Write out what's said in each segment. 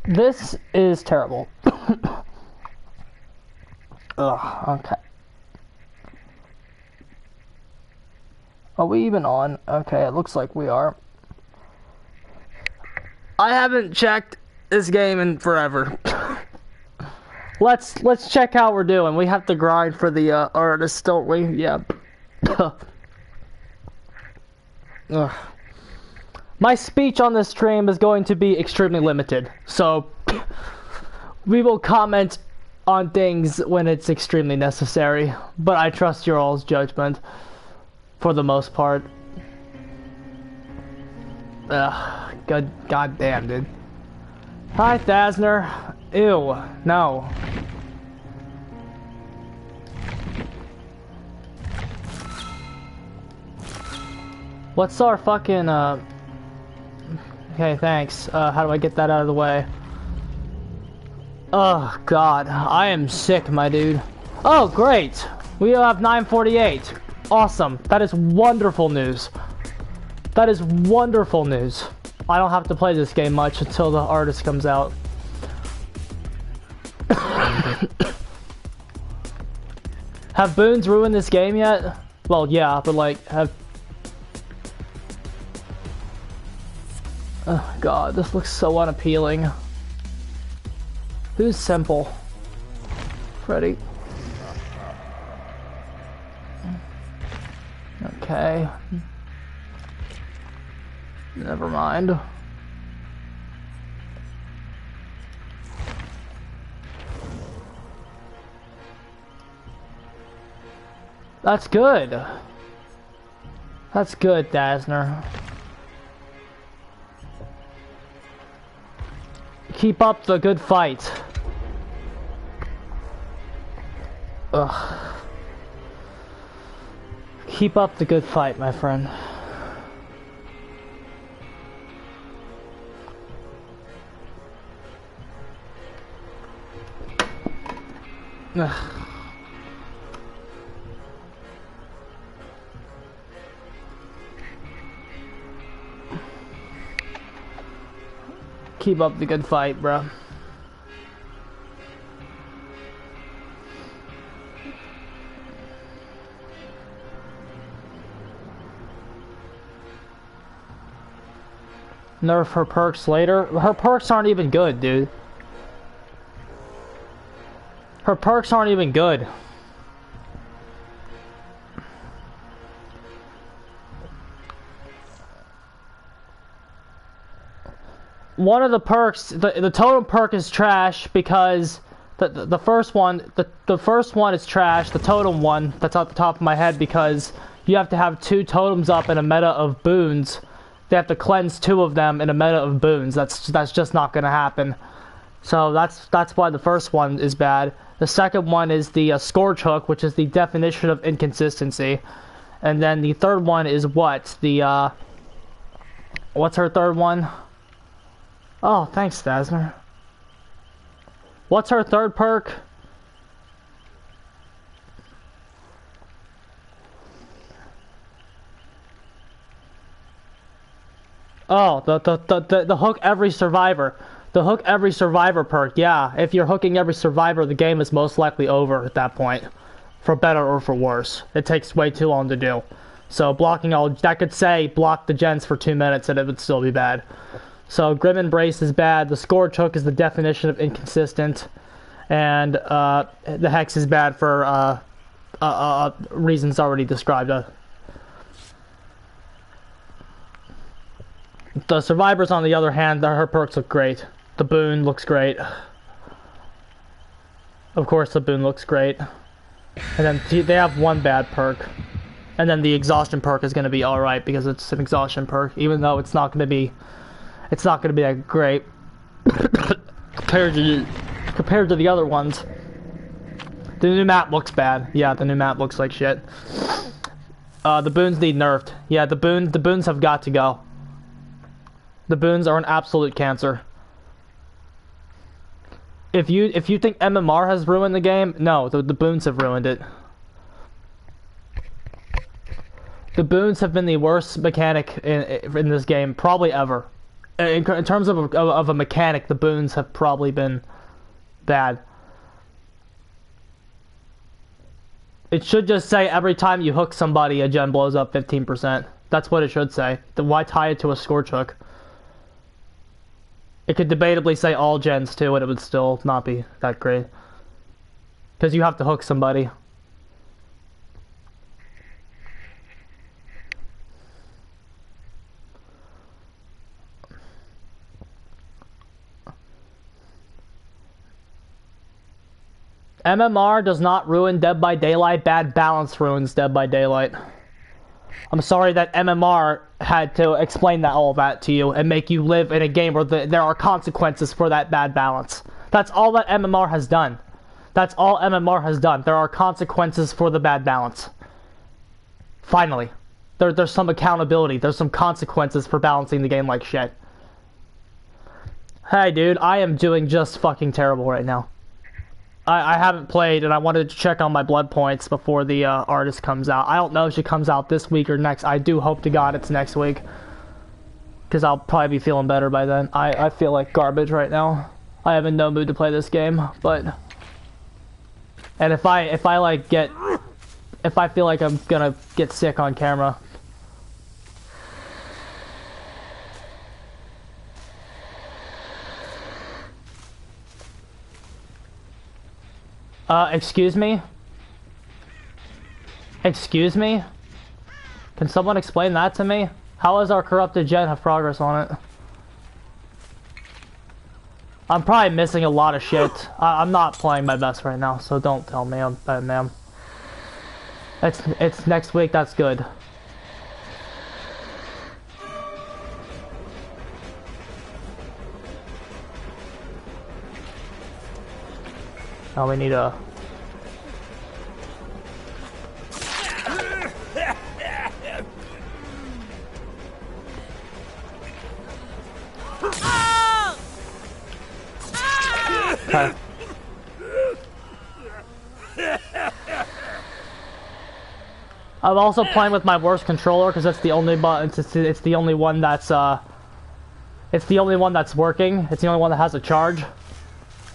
This is terrible. Ugh, okay. Are we even on? Okay, it looks like we are. I haven't checked this game in forever. Let's check how we're doing. We have to grind for the artist, don't we? Yeah. Ugh. My speech on this stream is going to be extremely limited, so we will comment on things when it's extremely necessary, but I trust your all's judgment for the most part. Ugh, god damn, dude. Hi, Thasner. Ew, no. What's our fucking, okay, thanks. How do I get that out of the way? Oh, God. I am sick, my dude. Oh, great. We have 948. Awesome. That is wonderful news. That is wonderful news. I don't have to play this game much until the artist comes out. Have boons ruined this game yet? Well, yeah, but like, have... Oh god, this looks so unappealing. Who's simple? Freddy. Okay. Never mind. That's good. That's good, Dasner. Keep up the good fight. Ugh. Keep up the good fight, my friend. Ugh. Keep up the good fight, bro. Nerf her perks later. Her perks aren't even good, dude. Her perks aren't even good. One of the perks, the totem perk is trash because the first one is trash. The totem one, that's off the top of my head, because you have to have 2 totems up in a meta of boons. They have to cleanse 2 of them in a meta of boons. That's just not gonna happen. So that's why the first one is bad. The second one is the Scourge Hook, which is the definition of inconsistency. And then the third one is what? The what's her third one? Oh, thanks, Stasner. What's her third perk? Oh, the hook every survivor. The hook every survivor perk, yeah. If you're hooking every survivor, the game is most likely over at that point. For better or for worse. It takes way too long to do. So blocking all... That could say block the gens for 2 minutes and it would still be bad. So Grim Embrace is bad. The Scourge Hook is the definition of inconsistent. And the Hex is bad for reasons already described. The survivors, on the other hand, her perks look great. The boon looks great. Of course, the boon looks great. And then they have 1 bad perk. And then the exhaustion perk is going to be alright because it's an exhaustion perk, even though it's not going to be that great compared to the other ones. The new map looks bad. Yeah, the new map looks like shit. The boons need nerfed. Yeah, the boons have got to go. The boons are an absolute cancer. If you think MMR has ruined the game, no, the boons have ruined it. The boons have been the worst mechanic in this game, probably ever. In terms of a mechanic, the boons have probably been bad. It should just say every time you hook somebody, a gen blows up 15%. That's what it should say. Then why tie it to a scorch hook? It could debatably say all gens too, and it would still not be that great. Because you have to hook somebody. MMR does not ruin Dead by Daylight. Bad balance ruins Dead by Daylight. I'm sorry that MMR had to explain all that to you and make you live in a game where there are consequences for that bad balance. That's all that MMR has done. That's all MMR has done. There are consequences for the bad balance. Finally. There's some accountability. There's some consequences for balancing the game like shit. Hey dude, I am doing just fucking terrible right now. I haven't played, and I wanted to check on my blood points before the artist comes out. I don't know if she comes out this week or next. I do hope to God it's next week. Because I'll probably be feeling better by then. I feel like garbage right now. I am in no mood to play this game, but... And if I feel like I'm gonna get sick on camera... excuse me? Excuse me? Can someone explain that to me? How does our corrupted gen have progress on it? I'm probably missing a lot of shit. I'm not playing my best right now, so don't tell me I'm bad, ma'am. It's next week, that's good. Oh, we need a... Okay. I'm also playing with my worst controller because it's the only it's the only one that's it's the only one that's working. It's the only one that has a charge.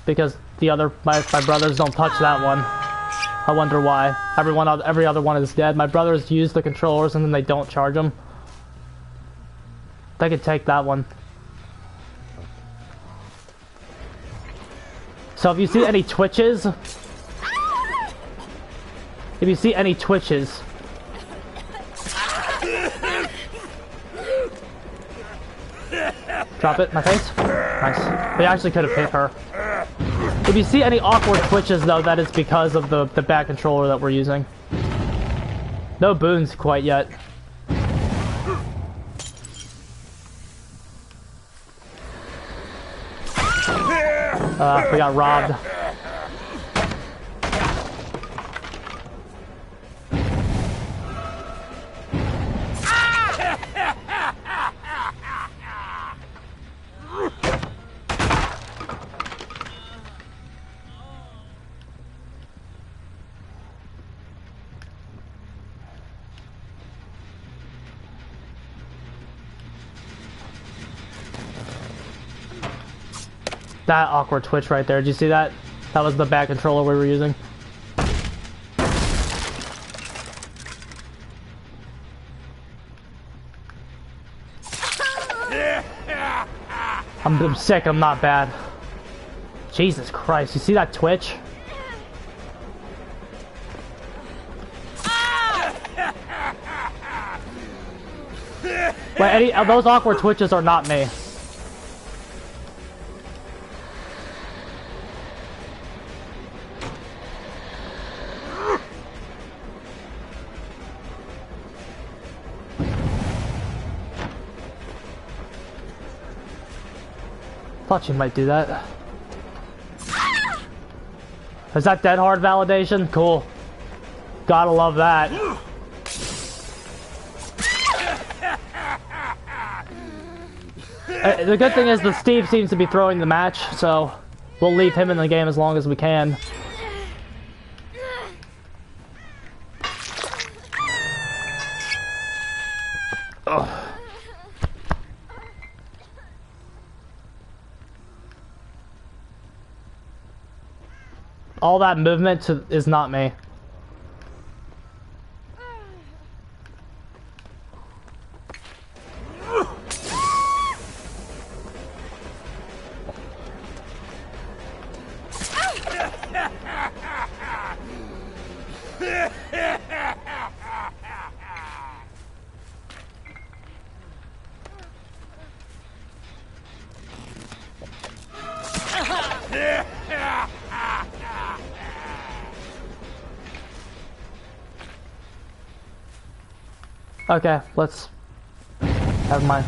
Because my brothers don't touch that one. I wonder why. Every other one is dead. My brothers use the controllers and then they don't charge them. They could take that one. So if you see any twitches... If you see any twitches... Drop it in my face. Nice. We actually could have hit her. If you see any awkward twitches, though, that is because of the bad controller that we're using. No boons quite yet. We got robbed. That awkward twitch right there. Did you see that? That was the bad controller we were using. I'm sick, I'm not bad. Jesus Christ, you see that twitch? Wait, those awkward twitches are not me. Thought you might do that. Is that dead hard validation? Cool. Gotta love that. The good thing is that Steve seems to be throwing the match, so we'll leave him in the game as long as we can. all that movement is not me. Okay, let's... Never mind.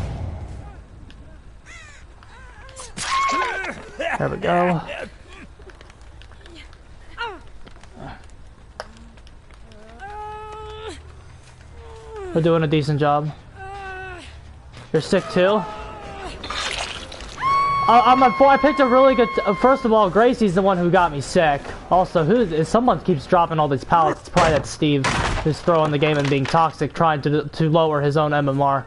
There we go. We're doing a decent job. You're sick too? I picked a really good... first of all, Gracie's the one who got me sick. Also, someone keeps dropping all these pallets. It's probably that Steve who's throwing the game and being toxic, trying to lower his own MMR.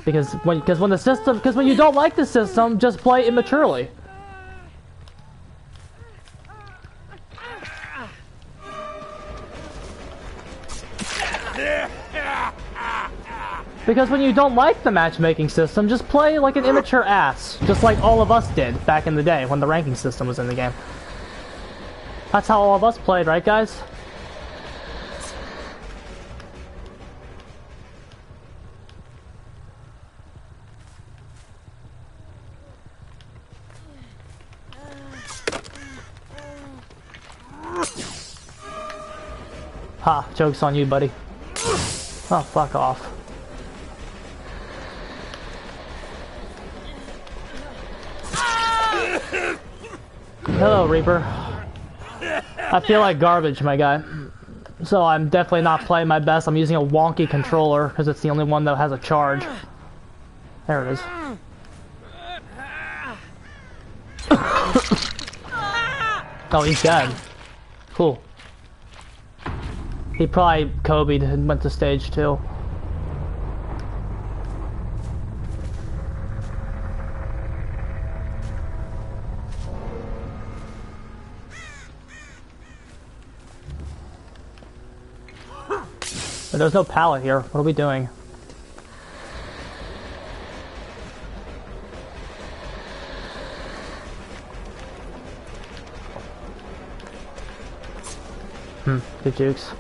Because when you don't like the system, just play immaturely. Because when you don't like the matchmaking system, just play like an immature ass. Just like all of us did back in the day when the ranking system was in the game. That's how all of us played, right guys? Ha, joke's on you, buddy. Oh, fuck off. Hello, Reaper. I feel like garbage, my guy. So I'm definitely not playing my best. I'm using a wonky controller because it's the only one that has a charge. There it is. Oh, he's dead. Cool. He probably Kobe'd and went to stage 2. But there's no pallet here. What are we doing? Good jukes.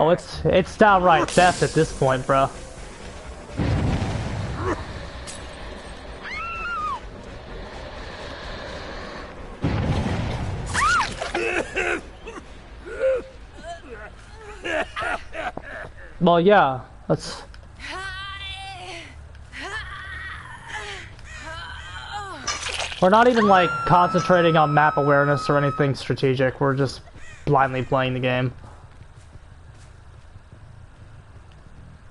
Oh, it's downright theft at this point, bro. Well, yeah, let's... We're not even, like, concentrating on map awareness or anything strategic. We're just blindly playing the game.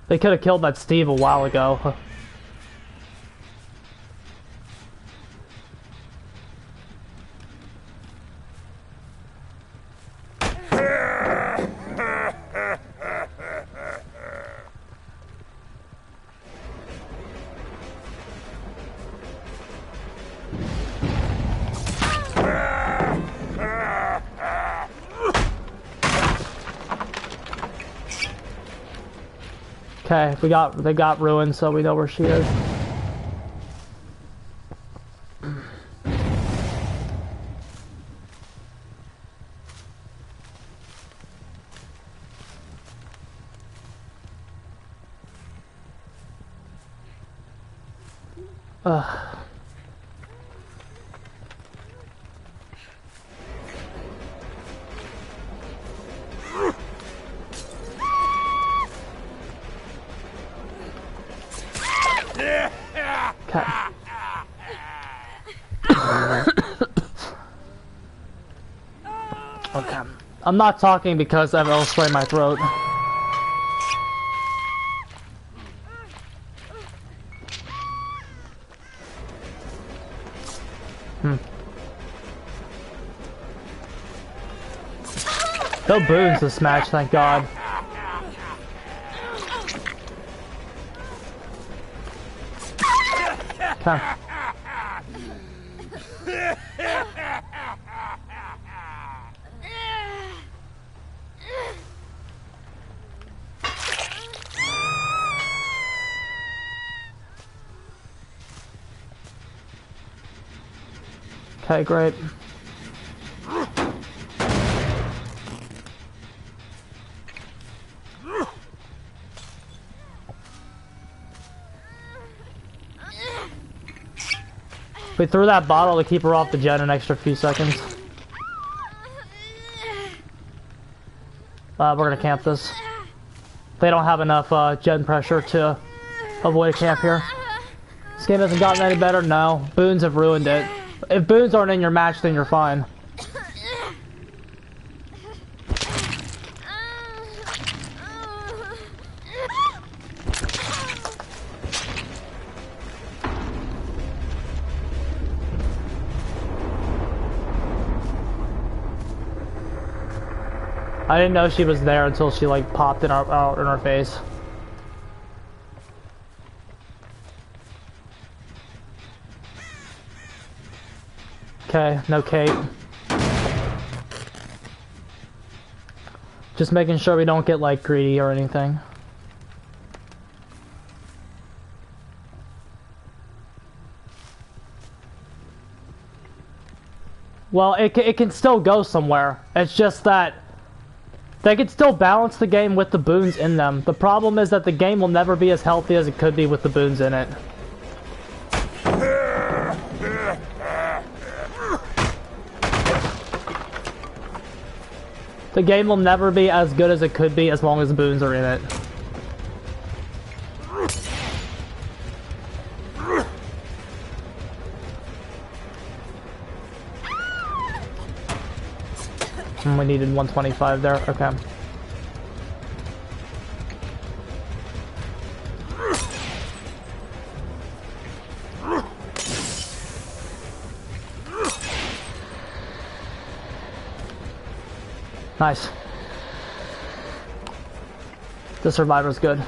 They could have killed that Steve a while ago. Okay, they got ruined, so we know where she is. Ugh. Okay. I'm not talking because I have a spray in my throat. No boons this match, thank God. Okay. Okay, great. We threw that bottle to keep her off the jet an extra few seconds. We're gonna camp this. They don't have enough gen pressure to avoid a camp here. This game hasn't gotten any better? No. Boons have ruined it. If boons aren't in your match, then you're fine. I didn't know she was there until she like popped in our face. Okay, no Kate. Just making sure we don't get like greedy or anything. Well, it can still go somewhere. It's just that they could still balance the game with the boons in them. The problem is that the game will never be as healthy as it could be with the boons in it. The game will never be as good as it could be as long as the boons are in it. We needed 125 there, okay. Nice. The survivor's good.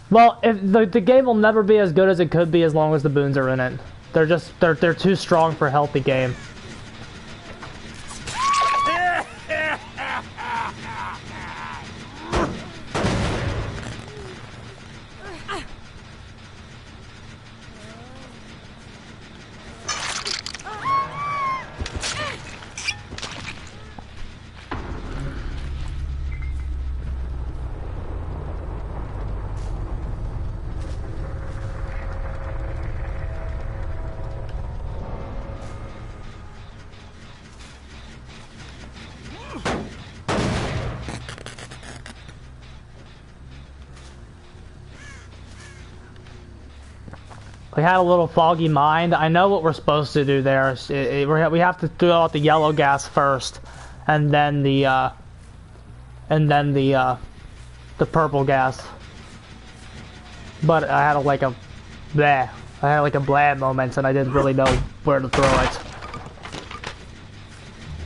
Well, if the game will never be as good as it could be as long as the boons are in it. They're too strong for a healthy game. We had a little foggy mind. I know what we're supposed to do there. We have to throw out the yellow gas first, and then the purple gas. But I had like a bleh moment, and I didn't really know where to throw it.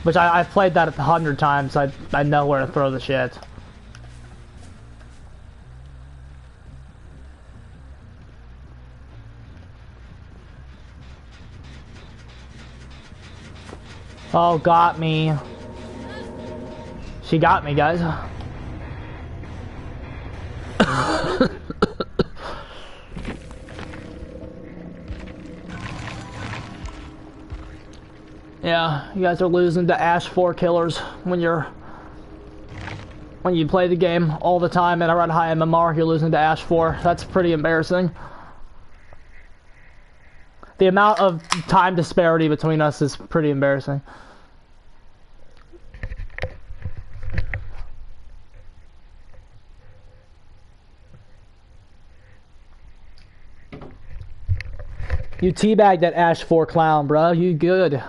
Which I've played that 100 times. I know where to throw the shit. Oh, got me. She got me, guys. Yeah, you guys are losing to Ash 4 killers when you play the game all the time and around high MMR, you're losing to Ash 4. That's pretty embarrassing. The amount of time disparity between us is pretty embarrassing. You teabagged that Ash 4 clown, bro. You good.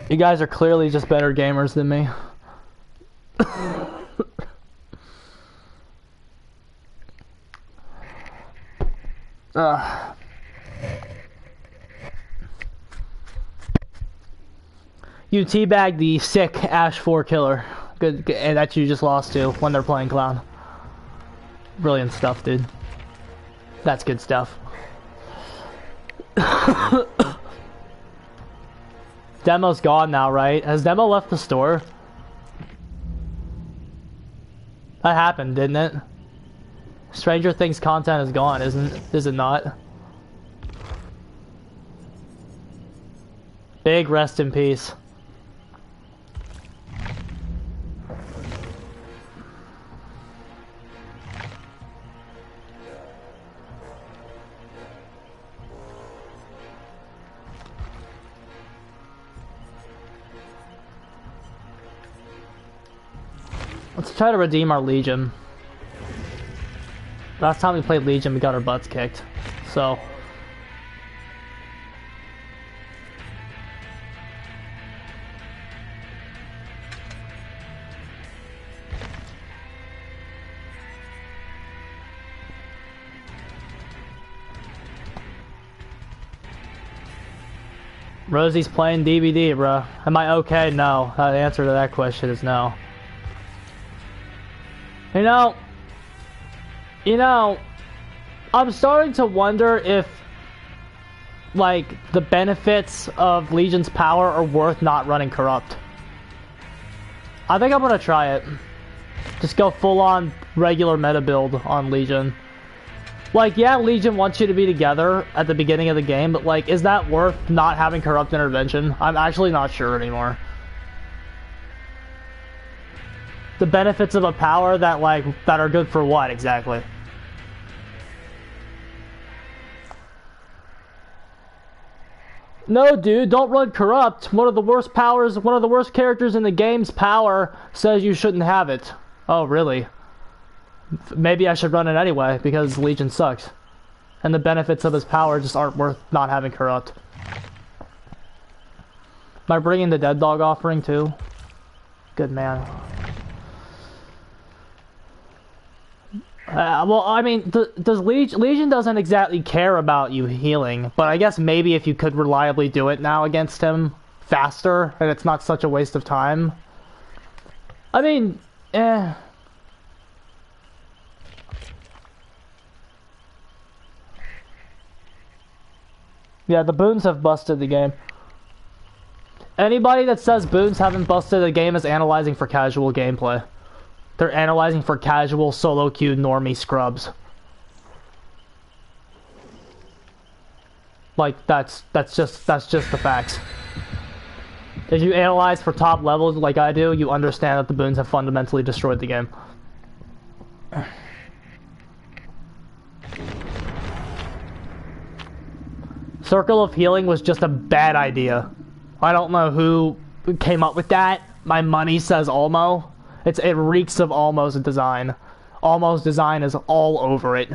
You guys are clearly just better gamers than me. You teabagged the sick Ash 4 killer. Good, and that you just lost to when they're playing clown. Brilliant stuff, dude. That's good stuff. Demo's gone now, right? Has Demo left the store? That happened, didn't it? Stranger Things content is gone, is it not? Big rest in peace. Let's try to redeem our Legion. Last time we played Legion, we got our butts kicked. So... Rosie's playing DVD, bro. Am I okay? No. The answer to that question is no. You know, I'm starting to wonder if, like, the benefits of Legion's power are worth not running Corrupt. I think I'm gonna try it. Just go full-on regular meta build on Legion. Like, yeah, Legion wants you to be together at the beginning of the game, but, like, is that worth not having Corrupt Intervention? I'm actually not sure anymore. The benefits of a power that, like, that are good for what, exactly? No, dude, don't run Corrupt. One of the worst powers, one of the worst characters in the game's power says you shouldn't have it. Oh, really? Maybe I should run it anyway, because Legion sucks. And the benefits of his power just aren't worth not having Corrupt. Am I bringing the Dead Dog offering, too? Good man. Well, I mean, does Legion doesn't exactly care about you healing, but I guess maybe if you could reliably do it now against him faster, and it's not such a waste of time. I mean, Yeah, the boons have busted the game. Anybody that says boons haven't busted the game is analyzing for casual gameplay. They're analyzing for casual solo queued normie scrubs. Like, that's just the facts. If you analyze for top levels like I do, you understand that the boons have fundamentally destroyed the game. Circle of Healing was just a bad idea. I don't know who came up with that. My money says Olmo. It reeks of Olmo's design. Olmo's design is all over it.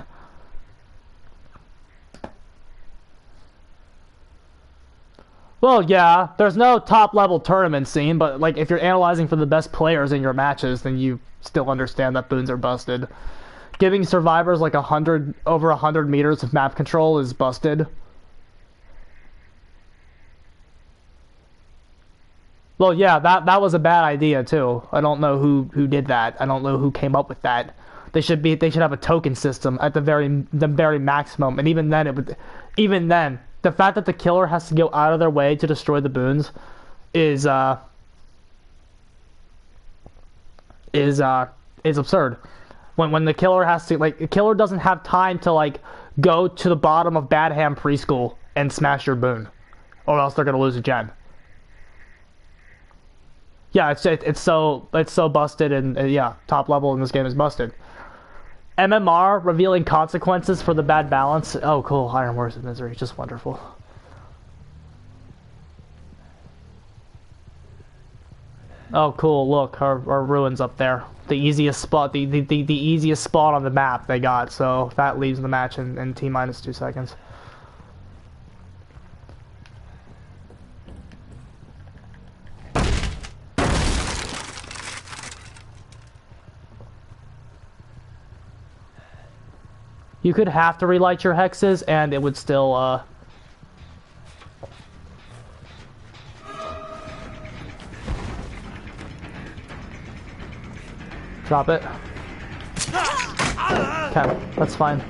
Well, yeah, there's no top-level tournament scene, but like if you're analyzing for the best players in your matches, then you still understand that boons are busted. Giving survivors like over 100 meters of map control is busted. Well, yeah, that was a bad idea too. I don't know who did that. I don't know who came up with that. They should have a token system at the very maximum, and even then, the fact that the killer has to go out of their way to destroy the boons is absurd. When the killer has to, like, the killer doesn't have time to, like, go to the bottom of Badham Preschool and smash your boon, or else they're gonna lose a gen. Yeah, it's so busted, and yeah, top level in this game is busted. MMR revealing consequences for the bad balance. Oh, cool. Iron Wars of Misery, just wonderful. Oh, cool. Look, our ruins up there. the easiest spot, the easiest spot on the map they got. So that leaves the match in T-minus 2 seconds. You could have to relight your hexes, and it would still, drop it. Okay, that's fine.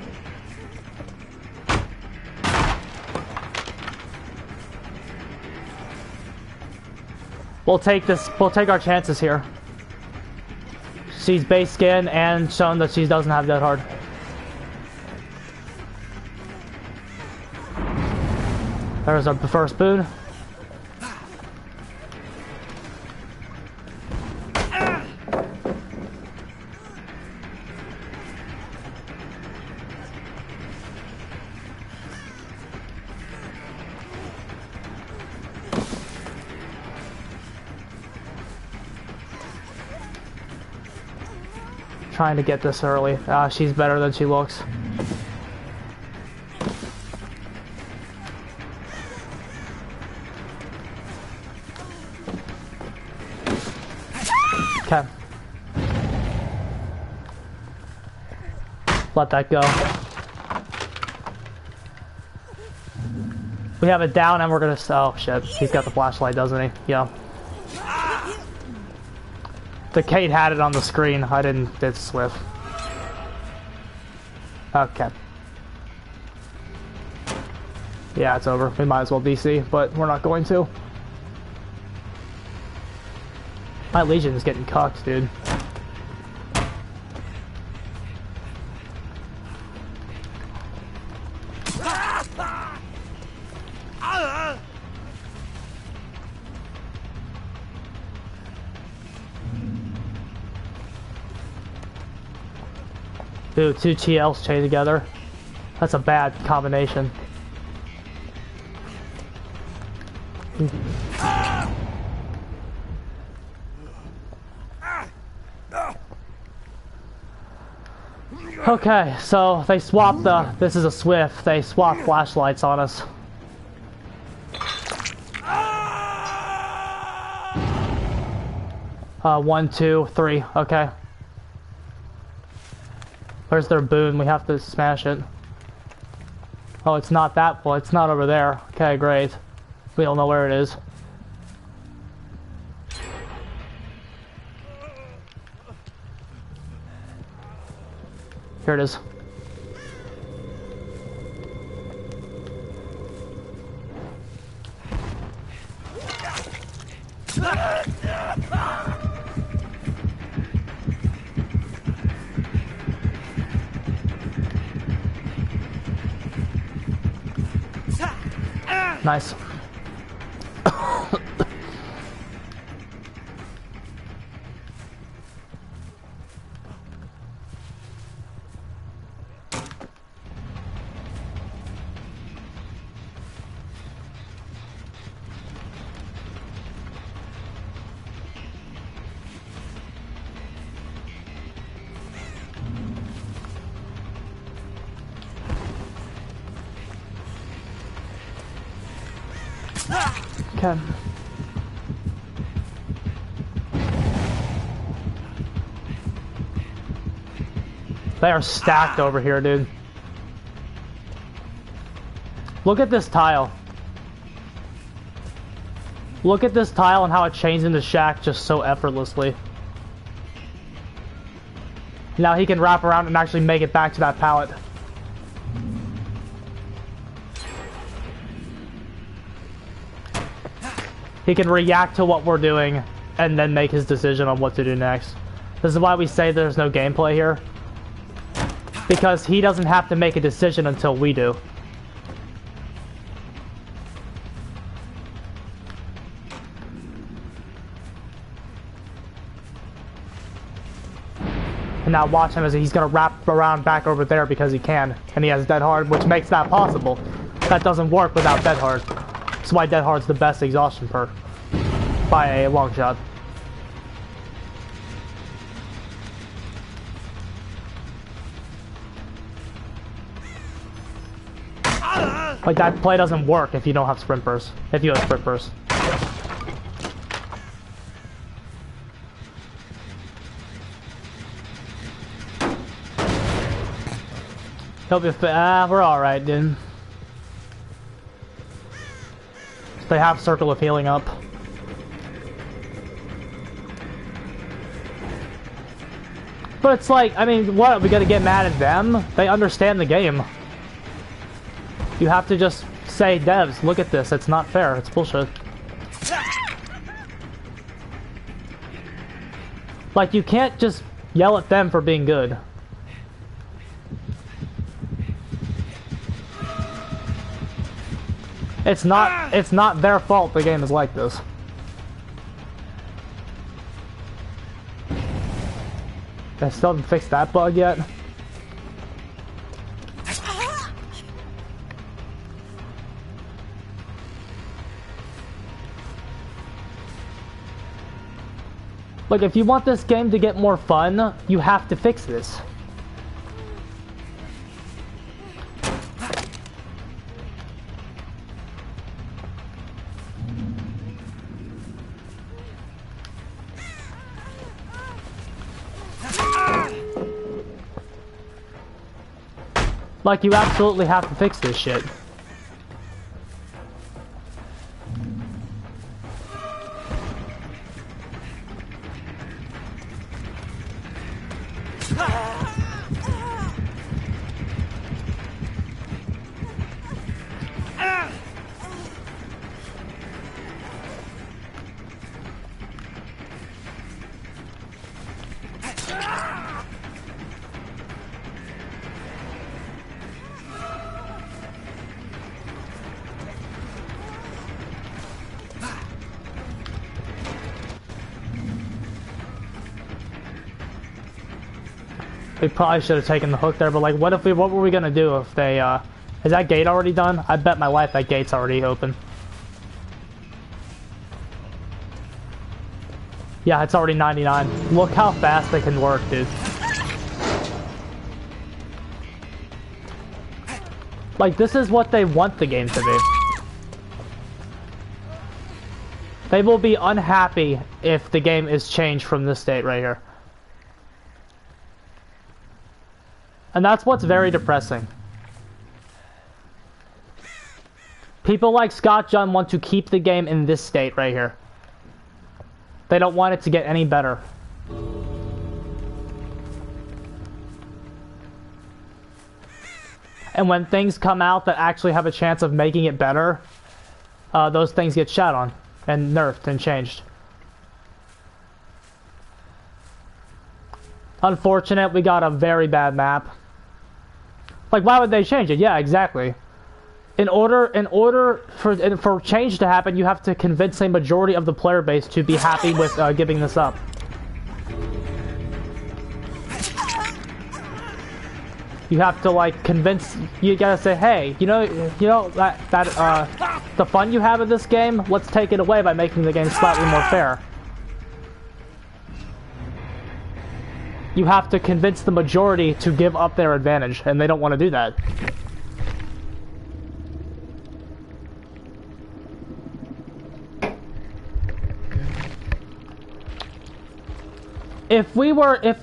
We'll take our chances here. She's base skin and shown that she doesn't have dead hard. There's our first boon. Trying to get this early. She's better than she looks. Okay. Let that go. We have it down and we're gonna... Oh shit, he's got the flashlight, doesn't he? Yeah. The Kate had it on the screen. I didn't. It's Swift. Okay. Yeah, it's over. We might as well DC, but we're not going to. My Legion is getting cucked, dude. Dude, two TLs chained together. That's a bad combination. Okay, so they swapped the... This is a Swift. They swapped flashlights on us. One, two, three. Okay. Where's their boon? We have to smash it. Oh, it's not that... Well, it's not over there. Okay, great. We don't know where it is. Here it is. Nice. Okay. They are stacked over here, dude. Look at this tile. Look at this tile and how it chains into Shack just so effortlessly. Now he can wrap around and actually make it back to that pallet. He can react to what we're doing and then make his decision on what to do next. This is why we say there's no gameplay here. Because he doesn't have to make a decision until we do. And now watch him as he's gonna wrap around back over there because he can. And he has Dead Hard, which makes that possible. That doesn't work without Dead Hard. That's why Dead Hard's the best exhaustion perk. By a long shot. Like, that play doesn't work if you don't have sprint burst. If you have sprint burst. He'll be we're alright, dude. They have circle of healing up. But it's like, I mean, what, are we gonna get mad at them? They understand the game. You have to just say, devs, look at this, it's not fair, it's bullshit. Like, you can't just yell at them for being good. It's not their fault the game is like this. They still haven't fixed that bug yet. Like, if you want this game to get more fun, you have to fix this. Like, you absolutely have to fix this shit. We probably should have taken the hook there, but like, what were we gonna do if they, is that gate already done? I bet my life that gate's already open. Yeah, it's already 99. Look how fast they can work, dude. Like, this is what they want the game to be. They will be unhappy if the game is changed from this state right here. And that's what's very depressing. People like Scott John want to keep the game in this state right here. They don't want it to get any better. And when things come out that actually have a chance of making it better, those things get shat on and nerfed and changed. Unfortunate, we got a very bad map. Like, why would they change it? Yeah, exactly. In order for change to happen, you have to convince a majority of the player base to be happy with giving this up. You have to, like, convince. You gotta say, hey, you know that the fun you have in this game, let's take it away by making the game slightly more fair. You have to convince the majority to give up their advantage, and they don't want to do that. If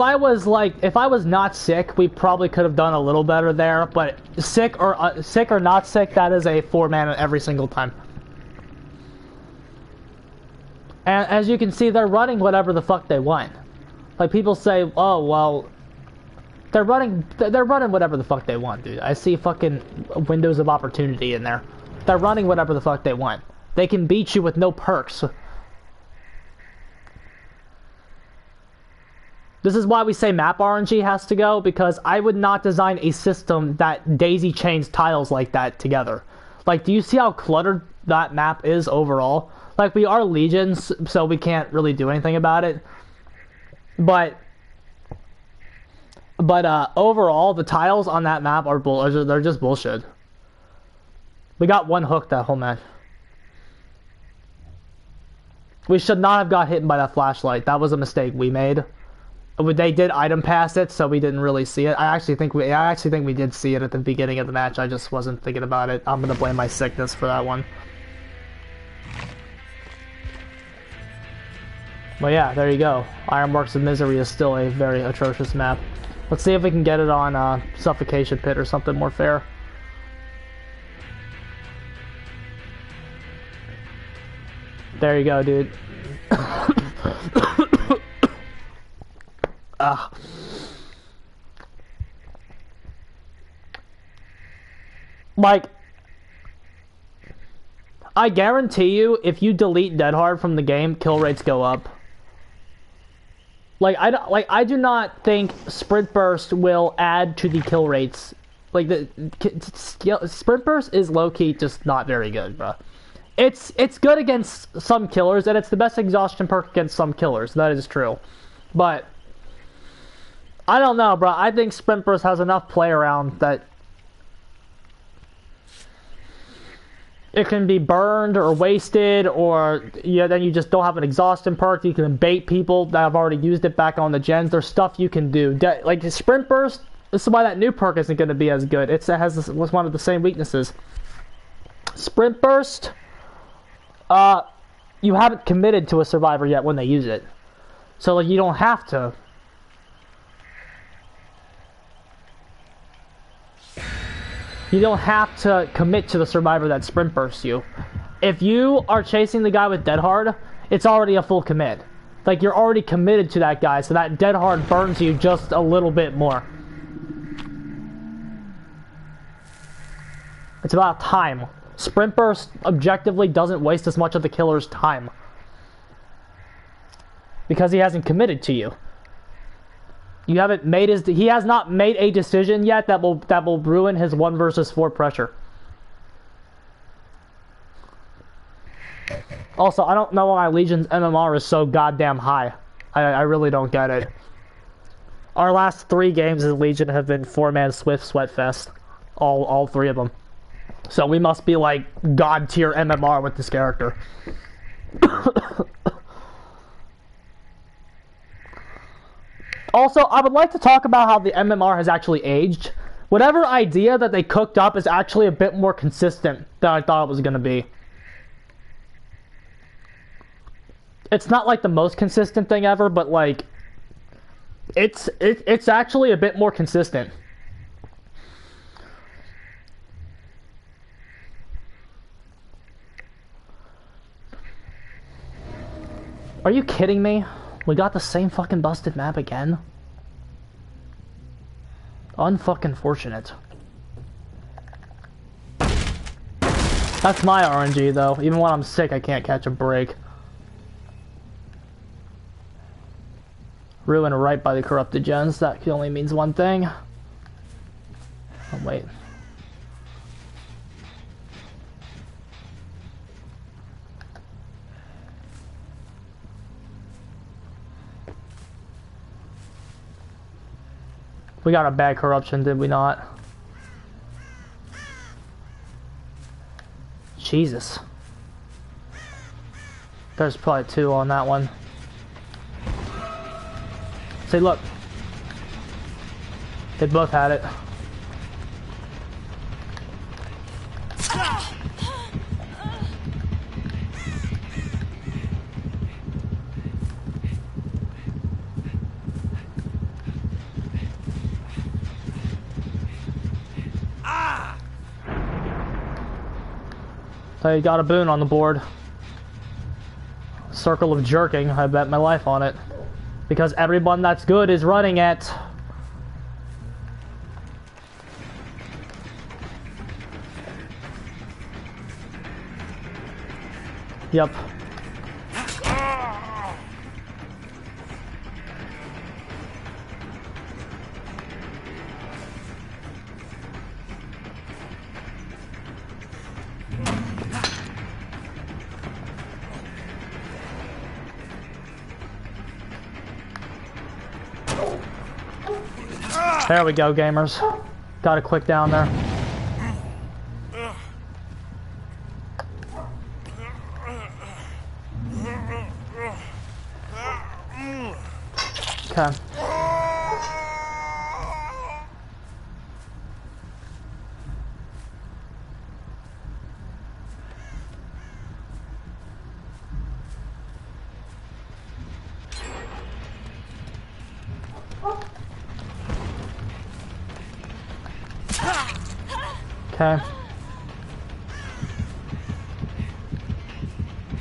I was not sick, we probably could have done a little better there, but sick or not sick, that is a 4-man every single time. And as you can see, they're running whatever the fuck they want. Like, people say, oh, well, they're running whatever the fuck they want, dude. I see fucking windows of opportunity in there. They're running whatever the fuck they want. They can beat you with no perks. This is why we say map RNG has to go, because I would not design a system that daisy chains tiles like that together. Like, do you see how cluttered that map is overall? Like, we are legions, so we can't really do anything about it. But overall, the tiles on that map are they're just bullshit. We got one hook that whole match. We should not have got hit by that flashlight. That was a mistake we made. They did item pass it, so we didn't really see it. I actually think we did see it at the beginning of the match. I just wasn't thinking about it. I'm gonna blame my sickness for that one. But yeah, there you go. Ironworks of Misery is still a very atrocious map. Let's see if we can get it on Suffocation Pit or something more fair. There you go, dude. Like, I guarantee you, if you delete Dead Hard from the game, kill rates go up. I do not think Sprint Burst will add to the kill rates. Like, Sprint Burst is low-key just not very good, bro. It's good against some killers, and it's the best exhaustion perk against some killers. That is true. But I don't know, bro. I think Sprint Burst has enough play around that it can be burned or wasted, or then you just don't have an exhaustion perk. You can bait people that have already used it back on the gens. There's stuff you can do. Like Sprint Burst, this is why that new perk isn't going to be as good. It has one of the same weaknesses. Sprint Burst, you haven't committed to a survivor yet when they use it. So like you don't have to. You don't have to commit to the survivor that Sprint Bursts you. If you are chasing the guy with Dead Hard, it's already a full commit. Like, you're already committed to that guy, so that Dead Hard burns you just a little bit more. It's about time. Sprint Burst objectively doesn't waste as much of the killer's time. Because he hasn't committed to you. He has not made a decision yet that will ruin his 1 versus 4 pressure. Also, I don't know why Legion's MMR is so goddamn high. I really don't get it. Our last 3 games as Legion have been 4-man Swift Sweatfest. All 3 of them. So we must be like god tier MMR with this character. Also, I would like to talk about how the MMR has actually aged. Whatever idea that they cooked up is actually a bit more consistent than I thought it was going to be. It's not like the most consistent thing ever, but like, it's actually a bit more consistent. Are you kidding me? We got the same fucking busted map again? Unfucking fortunate. That's my RNG though. Even when I'm sick, I can't catch a break. Ruined right by the corrupted gens. That only means one thing. Oh, wait. We got a bad corruption, did we not? Jesus. There's probably 2 on that one. See, look. They both had it. So you got a boon on the board. Circle of Jerking, I bet my life on it. Because everyone that's good is running it. Yep. There we go, gamers. Got a click down there. Okay. Okay.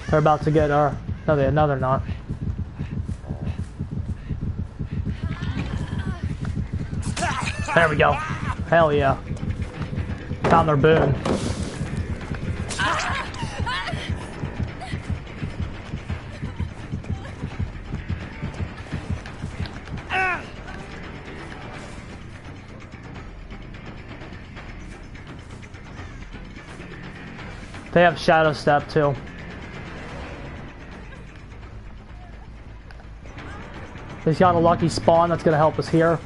They're about to get our... No, they're not. There we go. Hell yeah. Found their boon. They have Shadow Step too. He's got a lucky spawn that's gonna help us here.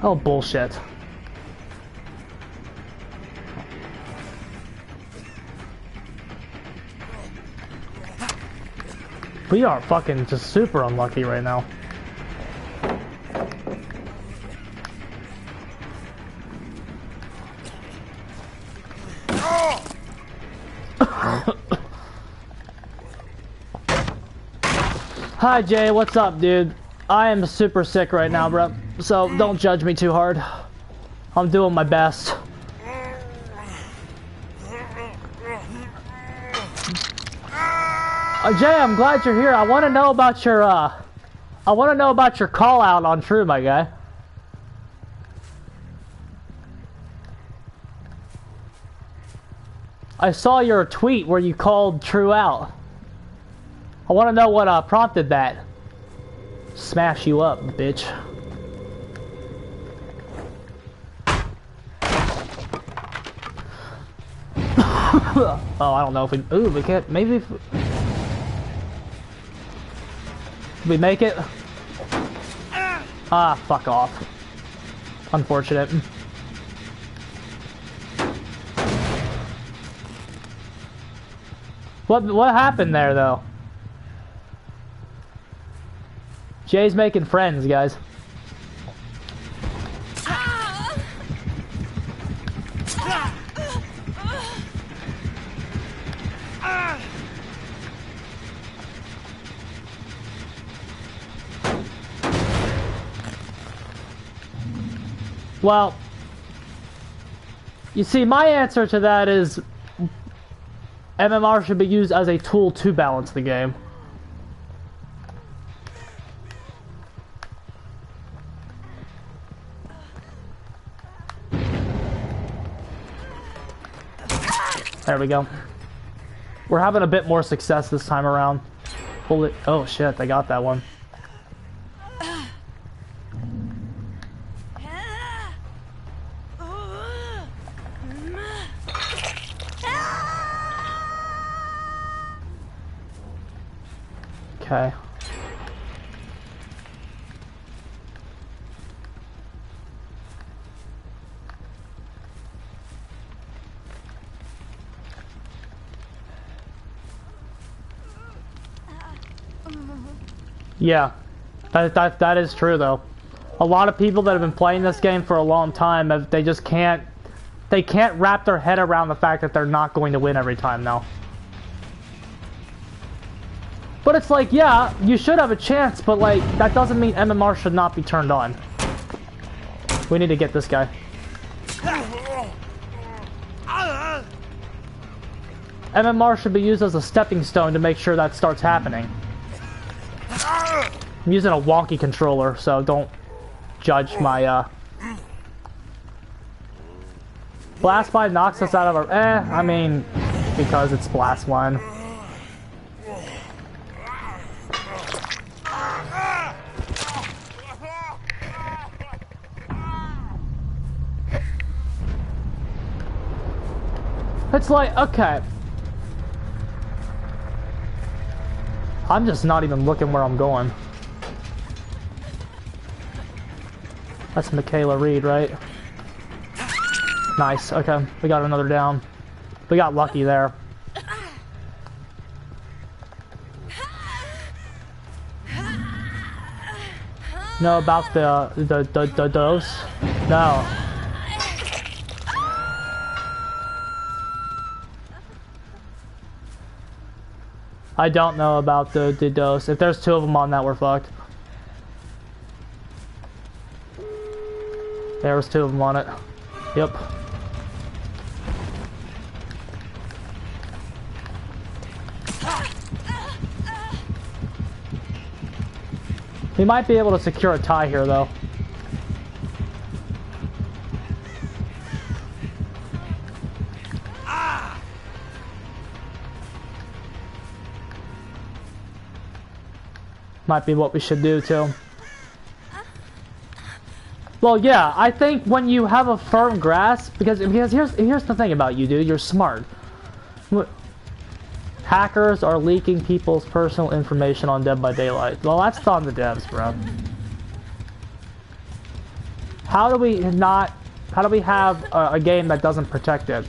Oh, bullshit. We are fucking just super unlucky right now. Hi Jay, what's up, dude? I am super sick right now, bro. So don't judge me too hard. I'm doing my best. Jay, I'm glad you're here. I want to know about your call out on True, my guy. I saw your tweet where you called True out. I want to know what prompted that. Smash you up, bitch. Oh, I don't know if we... Ooh, we can't... Maybe if... Did we make it? Ah, fuck off. Unfortunate. What happened there, though? Jay's making friends, guys. Well, you see, my answer to that is MMR should be used as a tool to balance the game. There we go. We're having a bit more success this time around. Holy, oh shit, they got that one. Okay. Yeah, that is true though. A lot of people that have been playing this game for a long time, they just can't wrap their head around the fact that they're not going to win every time now. But it's like, yeah, you should have a chance, but like, that doesn't mean MMR should not be turned on. We need to get this guy. MMR should be used as a stepping stone to make sure that starts happening. I'm using a wonky controller, so don't judge my, Blast Mine knocks us out of our... I mean, because it's Blast Mine. It's like, okay. I'm just not even looking where I'm going. That's Michaela Reed, right? Nice, okay. We got another down. We got lucky there. Know about the dose? No. I don't know about the dose. If there's 2 of them on that, we're fucked. There was 2 of them on it. Yep. We might be able to secure a tie here, though. Might be what we should do, too. Well, yeah, I think when you have a firm grasp, because here's the thing about you, dude. You're smart. Hackers are leaking people's personal information on Dead by Daylight. Well, that's on the devs, bro. How do we have a game that doesn't protect it?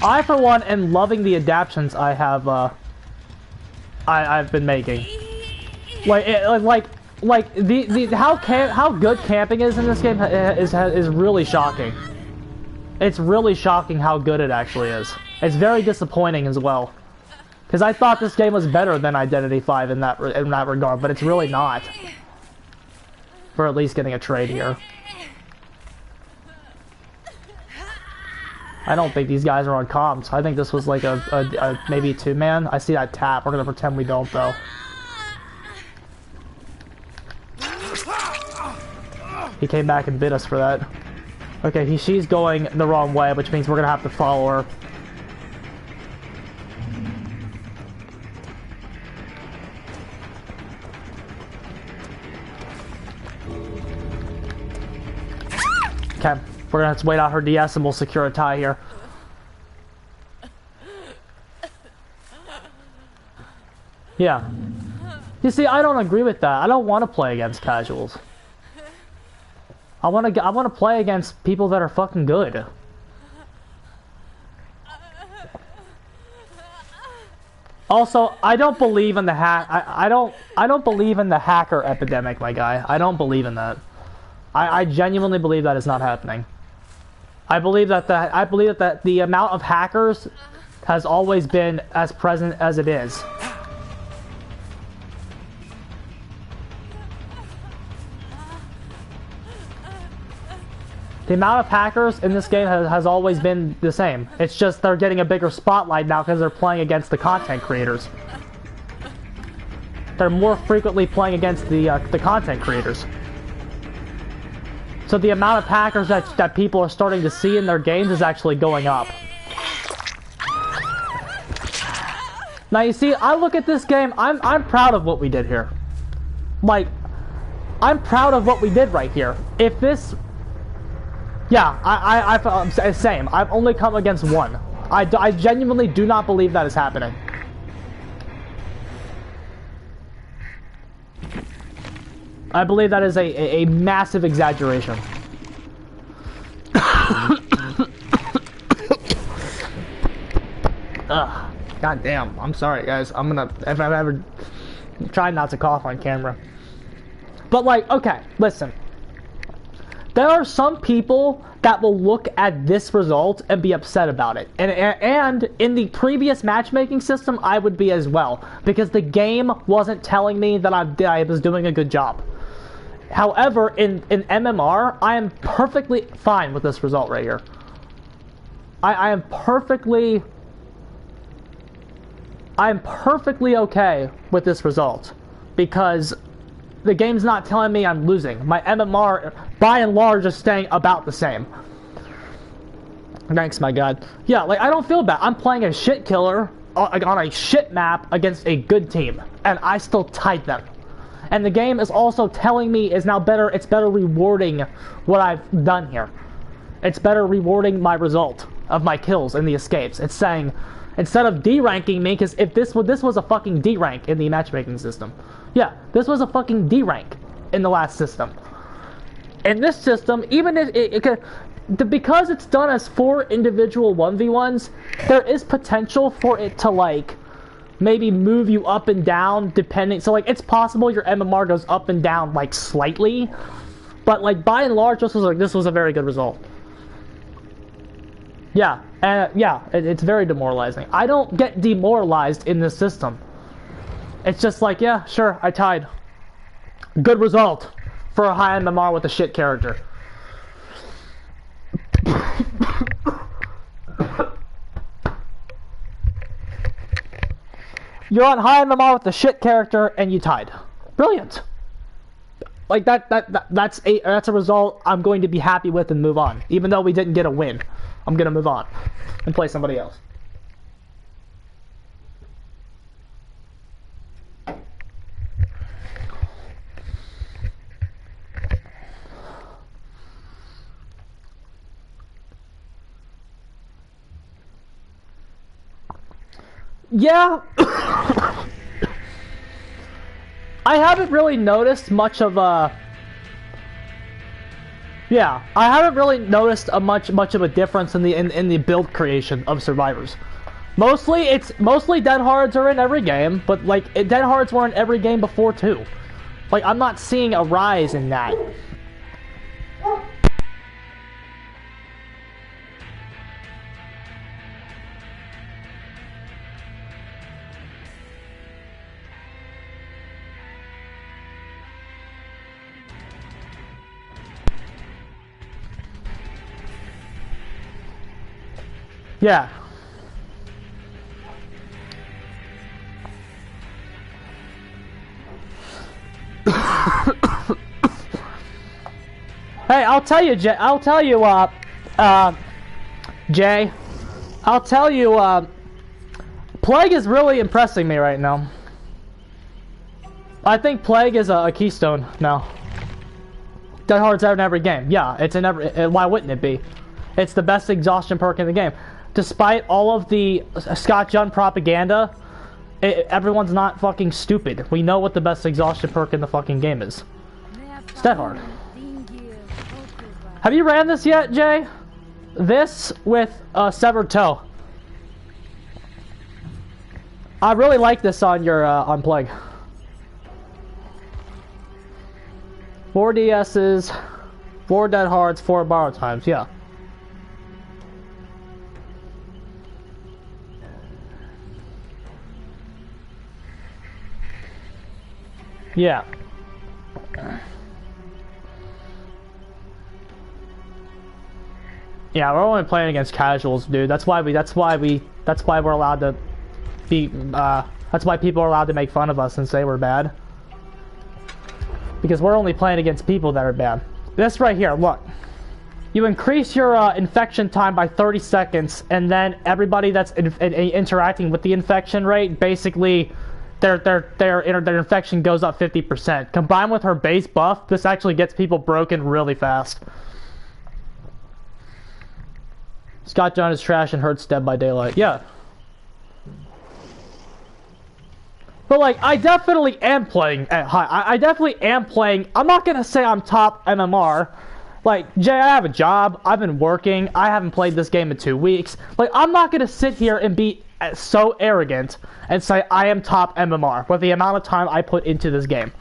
I, for one, am loving the adaptations I have, I've been making. Like how good camping is in this game is really shocking. It's really shocking how good it actually is. It's very disappointing as well, because I thought this game was better than Identity V in that regard, but it's really not. For at least getting a trade here. I don't think these guys are on comms. I think this was like a maybe 2-man. I see that tap. We're gonna pretend we don't, though. He came back and bit us for that. Okay, she's going the wrong way, which means we're gonna have to follow her. Okay, we're gonna have to wait out her DS and we'll secure a tie here. Yeah. You see, I don't agree with that. I don't want to play against casuals. I want to play against people that are fucking good. Also, I don't believe in the I don't believe in the hacker epidemic, my guy. I don't believe in that. I genuinely believe that is not happening. I believe that the amount of hackers has always been as present as it is. The amount of hackers in this game has always been the same. It's just they're getting a bigger spotlight now because they're playing against the content creators. They're more frequently playing against the content creators. So the amount of hackers that people are starting to see in their games is actually going up. Now you see, I look at this game, I'm proud of what we did here. Like, I'm proud of what we did right here. If this... Yeah, I'm same. I've only come against one. I genuinely do not believe that is happening. I believe that is a massive exaggeration. Ugh. God damn. I'm sorry, guys. I'm gonna... If I've ever... Try not to cough on camera. But, like, okay, listen. There are some people that will look at this result and be upset about it. And in the previous matchmaking system, I would be as well. Because the game wasn't telling me that I was doing a good job. However, in MMR, I am perfectly fine with this result right here. I am perfectly okay with this result. Because... the game's not telling me I'm losing. My MMR, by and large, is staying about the same. Thanks, my god. Yeah, like, I don't feel bad. I'm playing a shit killer on a shit map against a good team. And I still tied them. And the game is also telling me it's better rewarding what I've done here. It's better rewarding my result of my kills and the escapes. It's saying, instead of D-ranking me, because if this was a fucking D-rank in the matchmaking system. Yeah, this was a fucking D-rank in the last system. In this system, even if because it's done as 4 individual 1v1s, there is potential for it to, like, maybe move you up and down depending. So, like, it's possible your MMR goes up and down, like, slightly. But, like, by and large, this was a very good result. Yeah, and yeah, it's very demoralizing. I don't get demoralized in this system. It's just like, yeah, sure, I tied. Good result for a high MMR with a shit character. You're on high MMR with a shit character and you tied. Brilliant. Like that's a result I'm going to be happy with and move on. Even though we didn't get a win, I'm gonna move on and play somebody else. Yeah. I haven't really noticed much of a... Yeah, I haven't really noticed much of a difference in the build creation of survivors. Mostly dead hards are in every game, but like dead hards were in every game before too. Like I'm not seeing a rise in that. Yeah. Hey, I'll tell you, Jay. Plague is really impressing me right now. I think Plague is a keystone now. Dead Hard's out in every game. Yeah, it's in every. Why wouldn't it be? It's the best exhaustion perk in the game. Despite all of the Scott Jun propaganda, everyone's not fucking stupid. We know what the best exhaustion perk in the fucking game is. It's Dead Hard. Have you ran this yet, Jay? This with Severed Toe. I really like this on your on Plague. 4 DSs, 4 Dead Hards, 4 borrow times. Yeah. Yeah. Yeah, we're only playing against casuals, dude. That's why we're allowed to be that's why people are allowed to make fun of us and say we're bad. Because we're only playing against people that are bad. This right here, look. You increase your infection time by 30 seconds, and then everybody that's interacting with the infection rate, basically their infection goes up 50%. Combined with her base buff, this actually gets people broken really fast. Scott John is trash and hurts Dead by Daylight. Yeah. But like, I definitely am playing at high. I definitely am playing. I'm not gonna say I'm top MMR. Like, Jay, I have a job. I've been working. I haven't played this game in 2 weeks. Like, I'm not gonna sit here and be so arrogant and say I am top MMR with the amount of time I put into this game.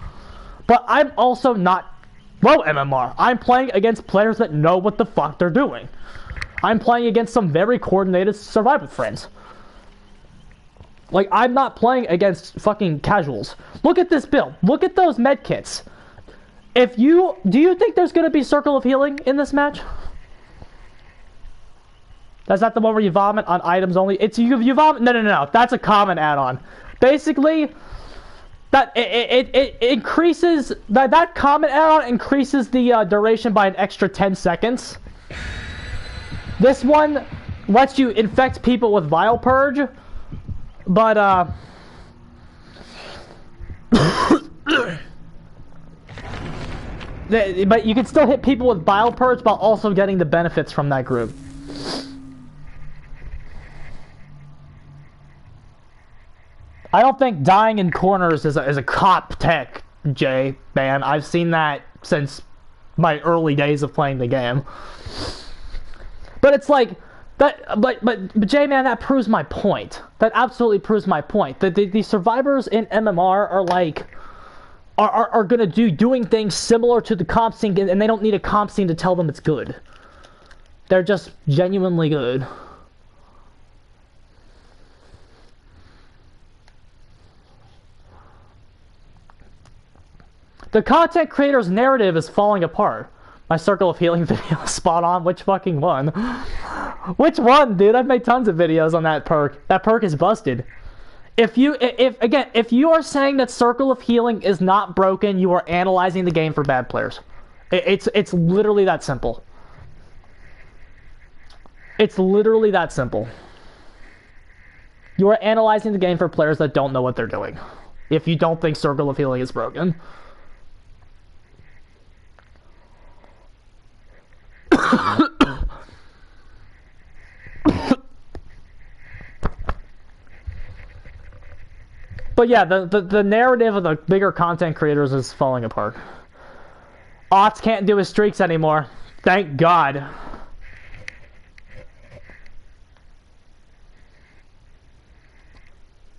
But I'm also not low MMR. I'm playing against players that know what the fuck they're doing. I'm playing against some very coordinated survival friends. Like, I'm not playing against fucking casuals. Look at this build. Look at those med kits. Do you think there's gonna be Circle of Healing in this match? That's not the one where you vomit on items only. It's you vomit. No. That's a common add-on. Basically, that it increases that common add-on increases the duration by an extra 10 seconds. This one lets you infect people with Vile Purge, but but you can still hit people with Vile Purge while also getting the benefits from that group. I don't think dying in corners is a cop tech, Jay, man. I've seen that since my early days of playing the game. But it's like that. But Jay, man, that proves my point. That absolutely proves my point. That the survivors in MMR are like are gonna doing things similar to the comp scene, and they don't need a comp scene to tell them it's good. They're just genuinely good. The content creator's narrative is falling apart. My circle of healing video is spot on. Which fucking one? Which one, dude? I've made tons of videos on that perk. That perk is busted. If you are saying that circle of healing is not broken, you are analyzing the game for bad players. It's literally that simple. It's literally that simple. You are analyzing the game for players that don't know what they're doing. If you don't think circle of healing is broken. But yeah, the narrative of the bigger content creators is falling apart. Ots can't do his streaks anymore. Thank God.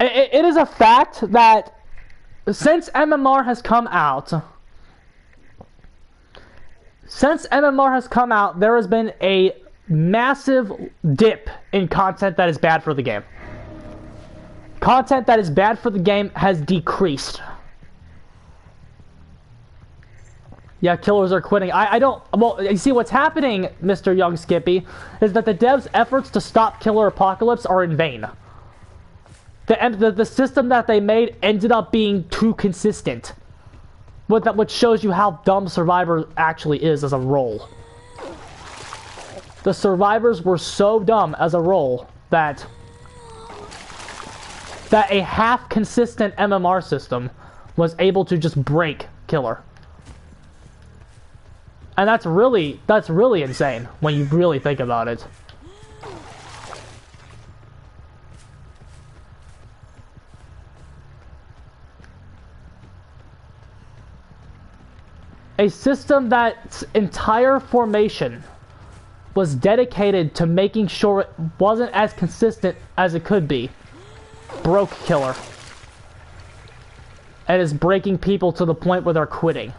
It is a fact that since MMR has come out, there has been a massive dip in content that is bad for the game. Content that is bad for the game has decreased. Yeah, killers are quitting. I don't... Well, you see, what's happening, Mr. Young Skippy, is that the devs' efforts to stop Killer Apocalypse are in vain. The system that they made ended up being too consistent. Which shows you how dumb Survivor actually is as a role. The survivors were so dumb as a role that a half-consistent MMR system was able to just break Killer. And that's really insane when you really think about it. A system that's entire formation was dedicated to making sure it wasn't as consistent as it could be, broke Killer. And is breaking people to the point where they're quitting.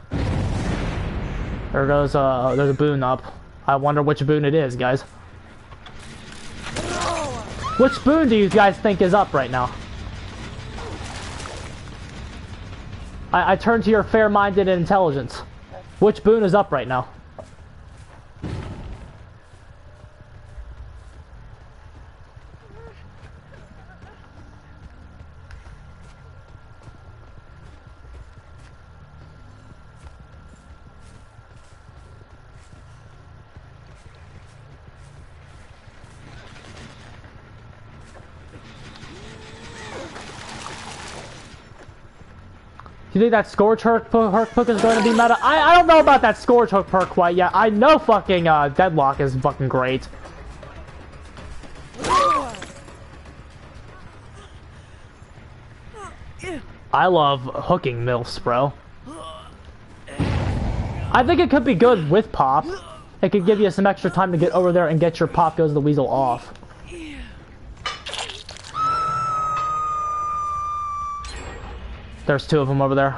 There goes, there's a boon up. I wonder which boon it is, guys. Which boon do you guys think is up right now? I turn to your fair-minded intelligence. Which boon is up right now? You think that Scourge perk is going to be meta? I don't know about that Scourge hook perk quite yet. I know fucking Deadlock is fucking great. I love hooking MILFs, bro. I think it could be good with Pop. It could give you some extra time to get over there and get your Pop Goes the Weasel off. There's two of them over there.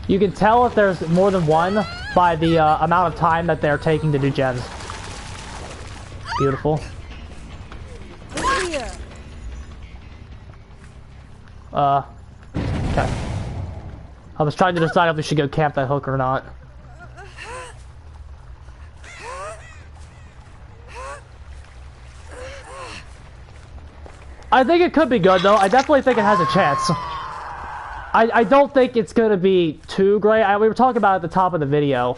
You can tell if there's more than one by the amount of time that they're taking to do gens. Beautiful. Okay. I was trying to decide if we should go camp that hook or not. I think it could be good, though. I definitely think it has a chance. I don't think it's going to be too great. We were talking about it at the top of the video.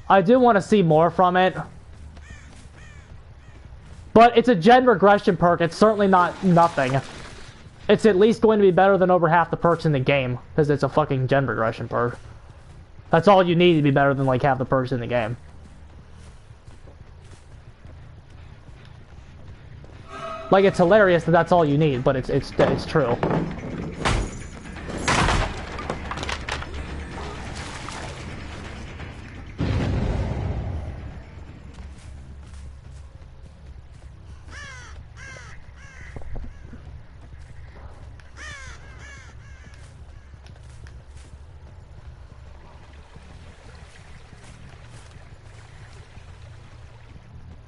I do want to see more from it. But it's a gen regression perk. It's certainly not nothing. It's at least going to be better than over half the perks in the game. Because it's a fucking gen regression perk. That's all you need to be better than like half the perks in the game. Like, it's hilarious that that's all you need, but it's true.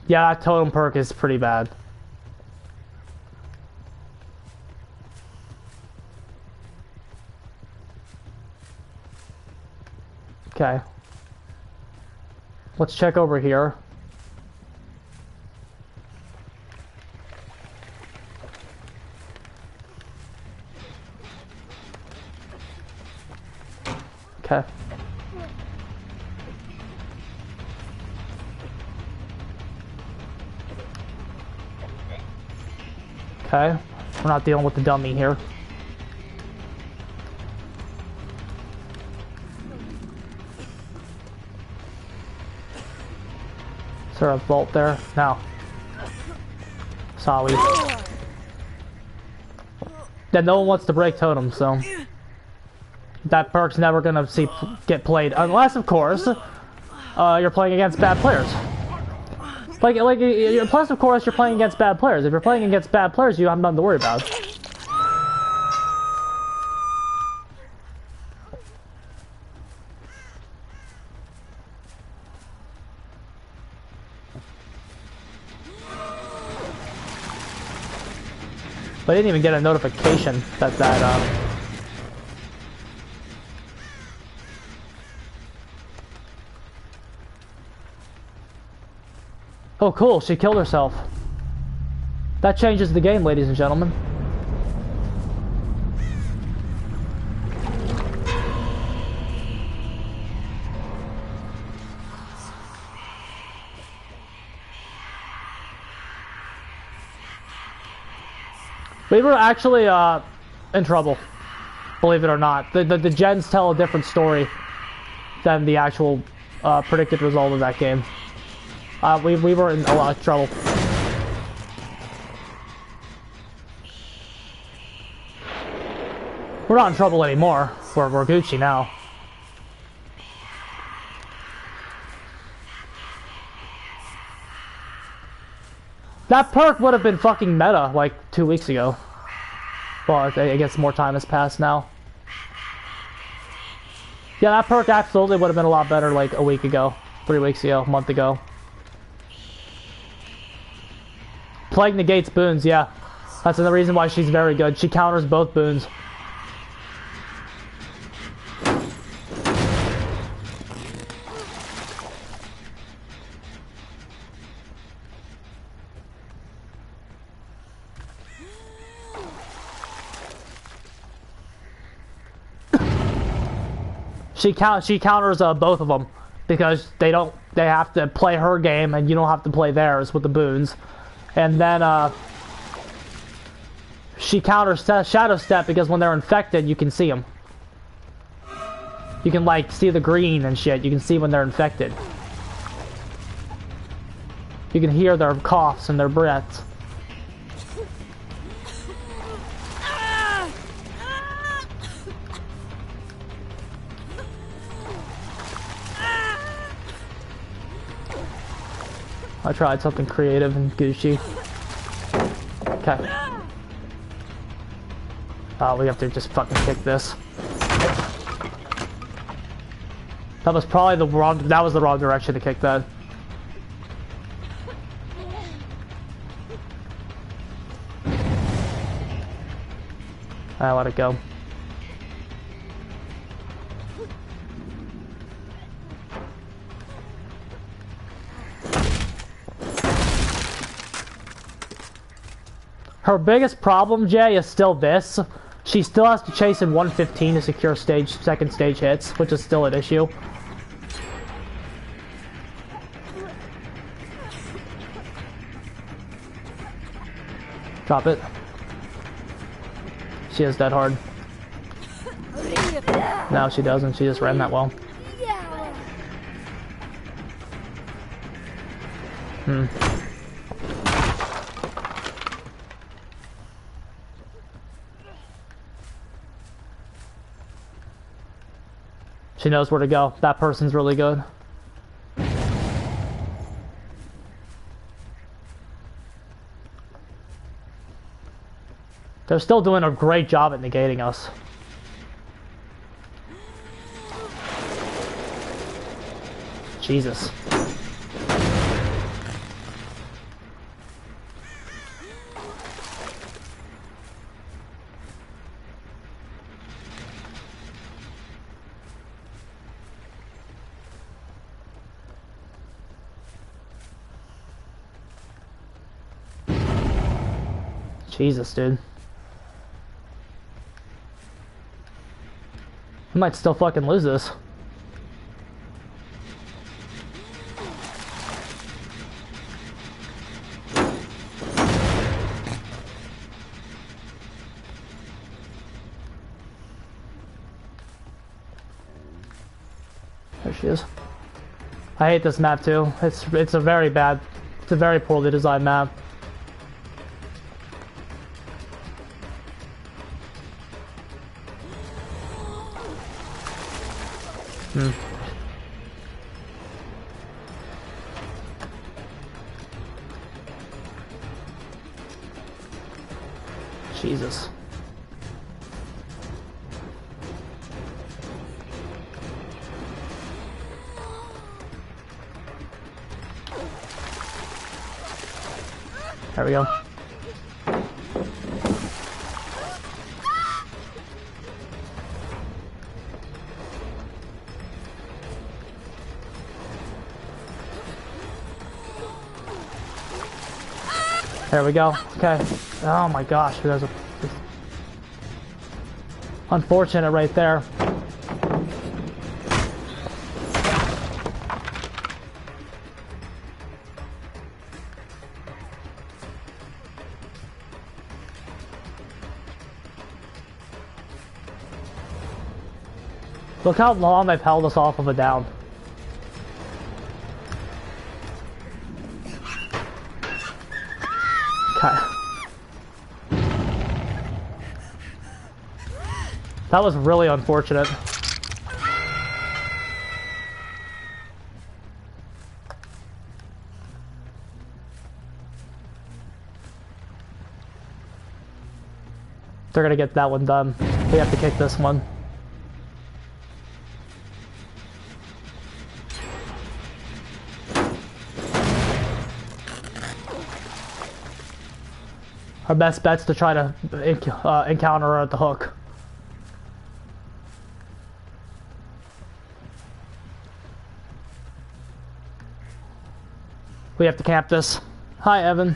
Yeah, that totem perk is pretty bad. Okay. Let's check over here. Okay. Okay. We're not dealing with the dummy here. Is there a vault there? No. Sorry. Yeah, no one wants to break totems, so that perk's never gonna get played unless, of course, you're playing against bad players. Plus, of course, you're playing against bad players. If you're playing against bad players, you have nothing to worry about. But I didn't even get a notification that Oh, cool, she killed herself. That changes the game, ladies and gentlemen. We were actually in trouble, believe it or not. The gens tell a different story than the actual predicted result of that game. We were in a lot of trouble. We're not in trouble anymore. We're Gucci now. That perk would have been fucking meta like 2 weeks ago. Well, I guess more time has passed now. Yeah, that perk absolutely would have been a lot better like a week ago, 3 weeks ago, a month ago. Plague negates boons, yeah. That's the reason why she's very good. She counters both boons. She counters both of them because they have to play her game and you don't have to play theirs with the boons. And then she counters Shadow Step because when they're infected you can see them. You can like see the green and shit. You can see when they're infected. You can hear their coughs and their breaths. I tried something creative and Gucci. Okay. We have to just fucking kick this. That was probably the wrong direction to kick that. I let it go. Her biggest problem, Jay, is still this. She still has to chase in 115 to secure second stage hits, which is still an issue. Drop it. She is dead hard. No, she doesn't. She just ran that well. She knows where to go. That person's really good. They're still doing a great job at negating us. Jesus, dude. I might still fucking lose this. There she is. I hate this map too. It's a very poorly designed map. Jesus. There we go. There we go. Okay. Oh my gosh, there's a unfortunate right there. Look how long I've held us off of a down. Okay. That was really unfortunate. They're gonna get that one done. We have to kick this one. Our best bet's to try to encounter her at the hook. We have to camp this. Hi, Evan.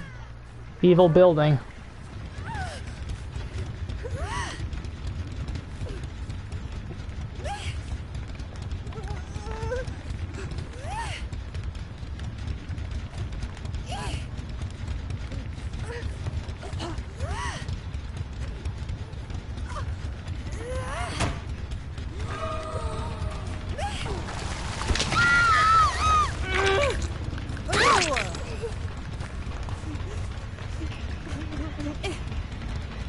Evil building.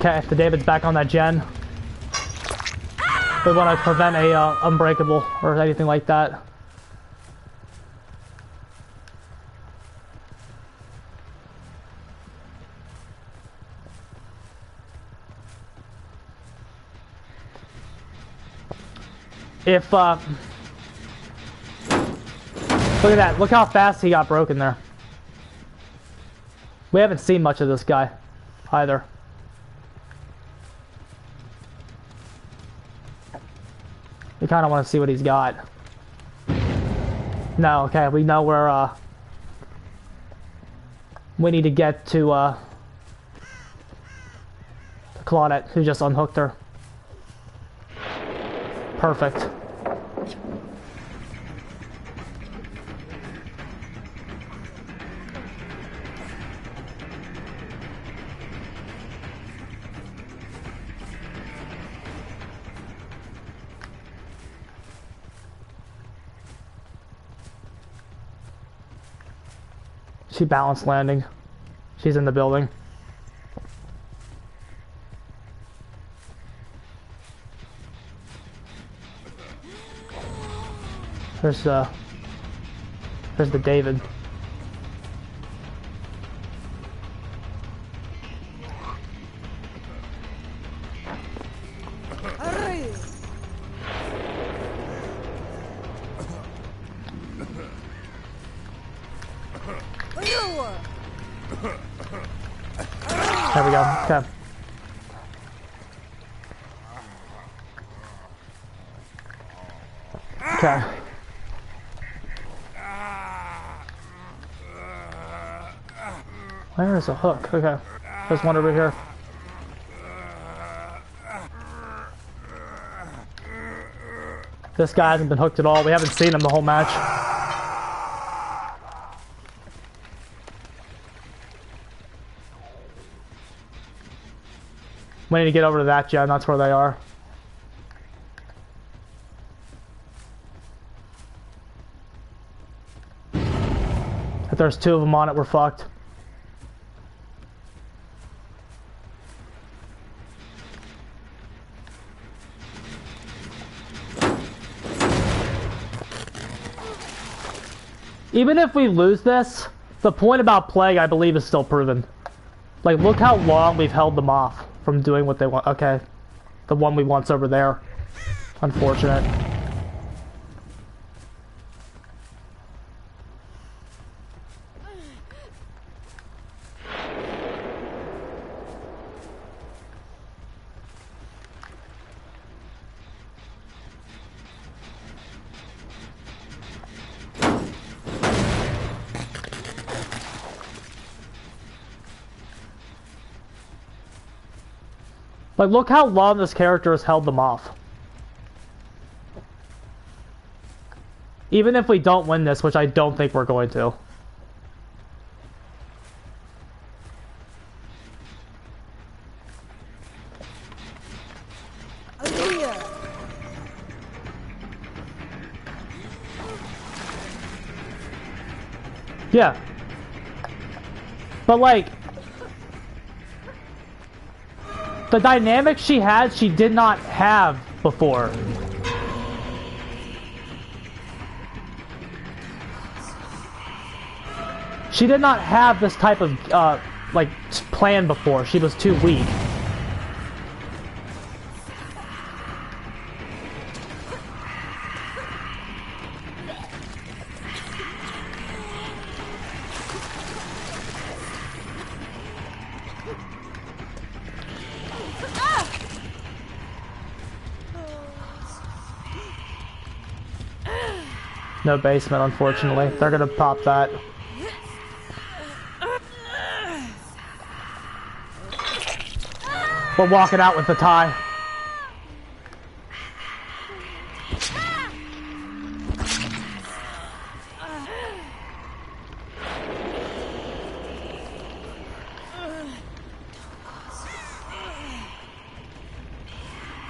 Okay, the David's back on that gen. We want to prevent a unbreakable or anything like that. If look at that, look how fast he got broken there. We haven't seen much of this guy either. We kind of want to see what he's got. No, okay, we know where we need to get to Claudette, who just unhooked her. Perfect. She balanced landing. She's in the building. There's the David. There we go. Okay. Okay. Where is a hook? Okay. There's one over here. This guy hasn't been hooked at all. We haven't seen him the whole match. We need to get over to that gen. That's where they are. If there's two of them on it, we're fucked. Even if we lose this, the point about Plague, I believe, is still proven. Like, look how long we've held them off from doing what they want. Okay. The one we want's over there. Unfortunate. Like, look how long this character has held them off. Even if we don't win this, which I don't think we're going to. Yeah. But like, the dynamic she had, she did not have before. She did not have this type of, like, plan before. She was too weak. No basement, unfortunately. They're gonna pop that. We're walking out with the tie.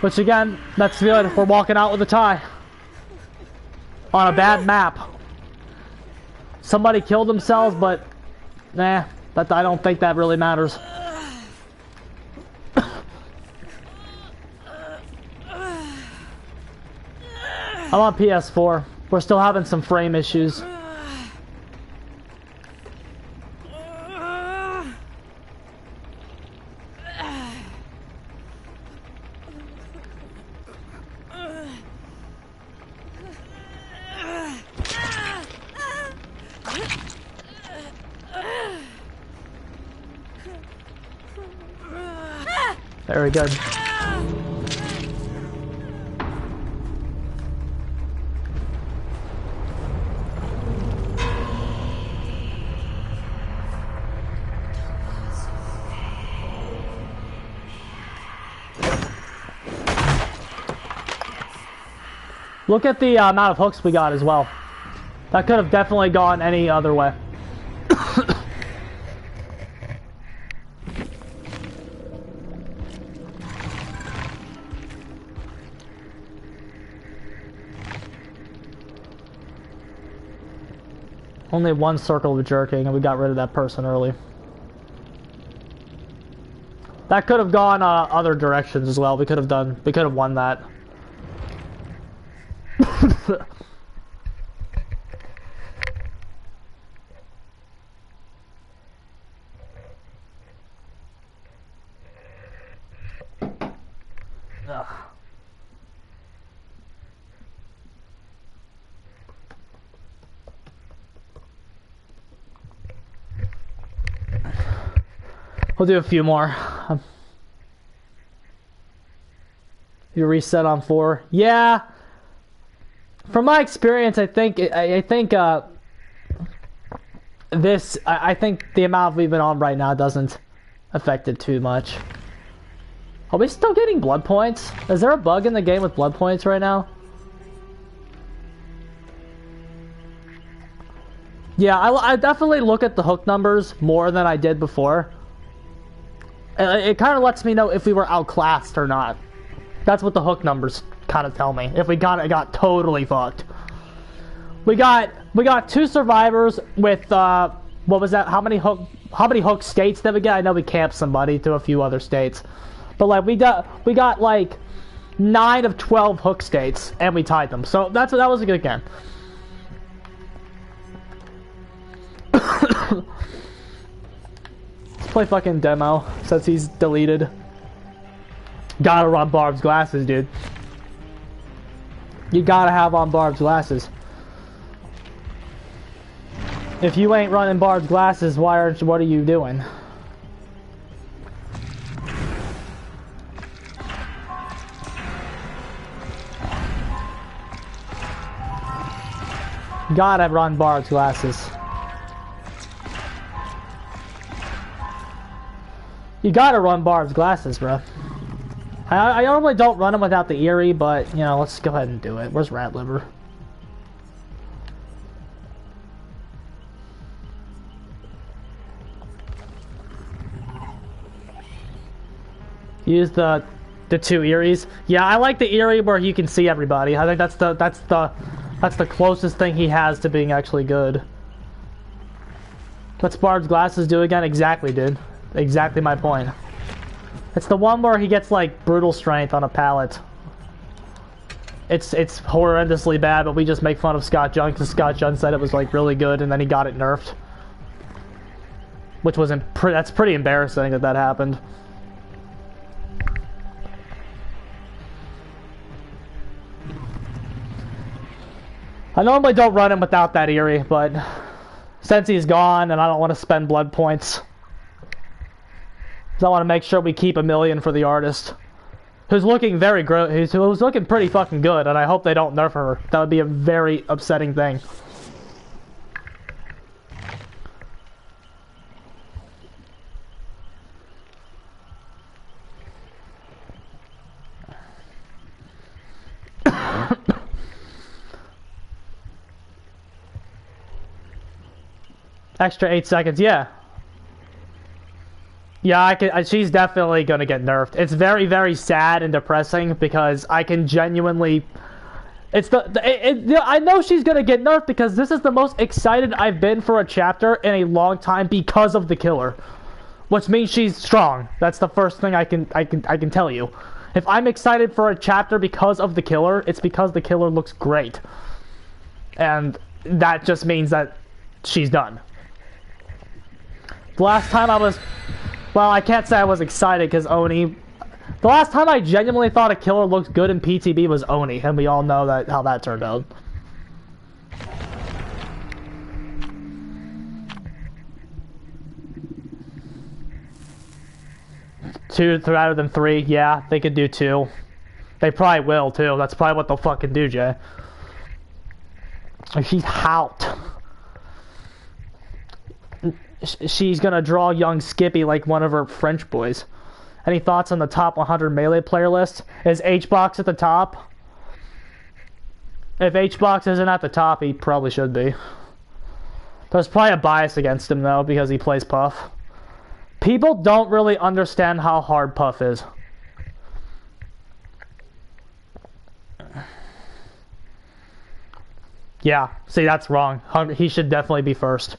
Which again, that's good. We're walking out with a tie. On a bad map. Somebody killed themselves, but nah, but I don't think that really matters. I'm on PS4. We're still having some frame issues. Very good. Look at the amount of hooks we got as well. That could have definitely gone any other way. Only one circle of jerking, and we got rid of that person early. That could have gone other directions as well. We could have won that. Ugh. We'll do a few more. You reset on 4. Yeah. From my experience, I think the amount we've been on right now doesn't affect it too much. Are we still getting blood points? Is there a bug in the game with blood points right now? Yeah, I definitely look at the hook numbers more than I did before. It kind of lets me know if we were outclassed or not. That's what the hook numbers kind of tell me. If we got totally fucked. We got 2 survivors with what was that? How many hook states did we get? I know we camped somebody to a few other states, but like we got like 9 of 12 hook states and we tied them. So that was a good game. Let's play fucking demo since he's deleted. Gotta run Barb's glasses, dude. You gotta have on Barb's glasses. If you ain't running Barb's glasses, what are you doing? Gotta run Barb's glasses. You gotta run Barb's glasses, bro. I normally don't run them without the Eerie, but, you know, let's go ahead and do it. Where's Rat Liver? Use the 2 Eries. Yeah, I like the Eerie where you can see everybody. I think that's the closest thing he has to being actually good. What's Barb's glasses do again? Exactly, dude. Exactly my point. It's the one where he gets like brutal strength on a pallet. It's horrendously bad, but we just make fun of Scott Jung because Scott Jung said it was like really good, and then he got it nerfed, which wasn't. That's pretty embarrassing that happened. I normally don't run him without that Eerie, but since he's gone and I don't want to spend blood points, so I want to make sure we keep 1 million for the artist, who's looking who's looking pretty fucking good, and I hope they don't nerf her. That would be a very upsetting thing. Extra 8 seconds, yeah. Yeah, she's definitely gonna get nerfed. It's very, very sad and depressing because I can genuinely... I know she's gonna get nerfed because this is the most excited I've been for a chapter in a long time because of the killer. Which means she's strong. That's the first thing I can tell you. If I'm excited for a chapter because of the killer, it's because the killer looks great. And that just means that she's done. The last time I was... Well, I can't say I was excited because Oni... The last time I genuinely thought a killer looked good in PTB was Oni, and we all know how that turned out. Two rather than 3, yeah, they could do 2. They probably will, too. That's probably what they'll fucking do, Jay. She's out. She's gonna draw young Skippy like one of her French boys. Any thoughts on the top 100 Melee player list? Is Hbox at the top? If Hbox isn't at the top, he probably should be. There's probably a bias against him, though, because he plays Puff. People don't really understand how hard Puff is. Yeah, see, that's wrong. He should definitely be first.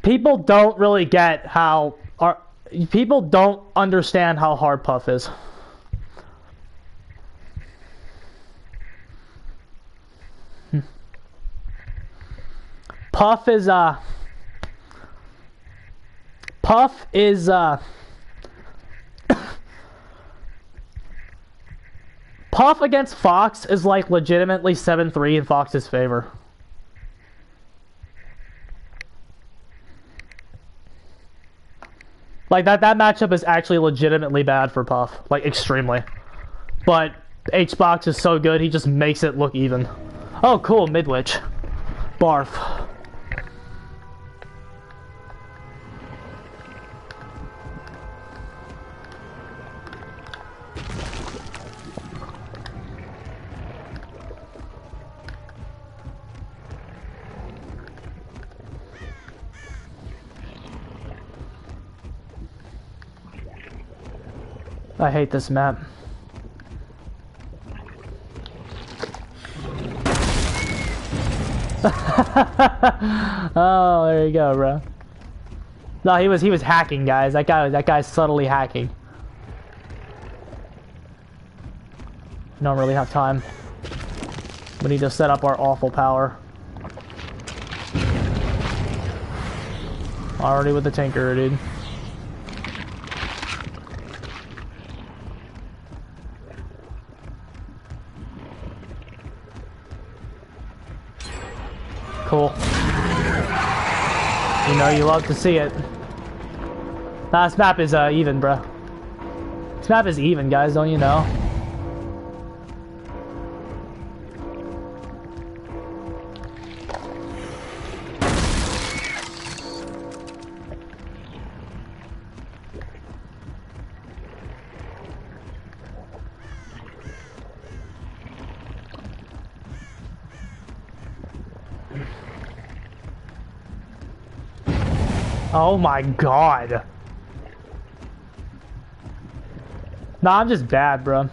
People don't really get how... People don't understand how hard Puff is. Puff is, Puff against Fox is like legitimately 7-3 in Fox's favor. Like, that matchup is actually legitimately bad for Puff. Like, extremely. But Hbox is so good, he just makes it look even. Oh, cool, Midwich. Barf. I hate this map. Oh, there you go, bro. No, he was hacking, guys. That guy's subtly hacking. We don't really have time. We need to set up our awful power. Already with the tinker, dude. Cool. You know you love to see it. Nah, this map is even, bro. This map is even, guys, don't you know? Oh my god. Nah, I'm just bad, bro.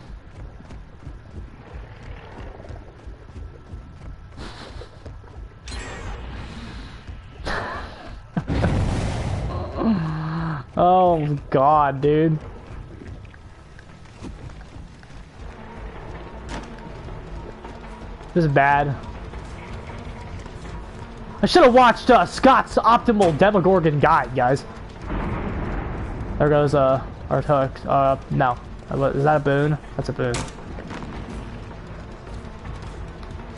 Oh god, dude. This is bad. I should have watched Scott's Optimal Demogorgon Guide, guys. There goes our hook. No. Is that a boon? That's a boon.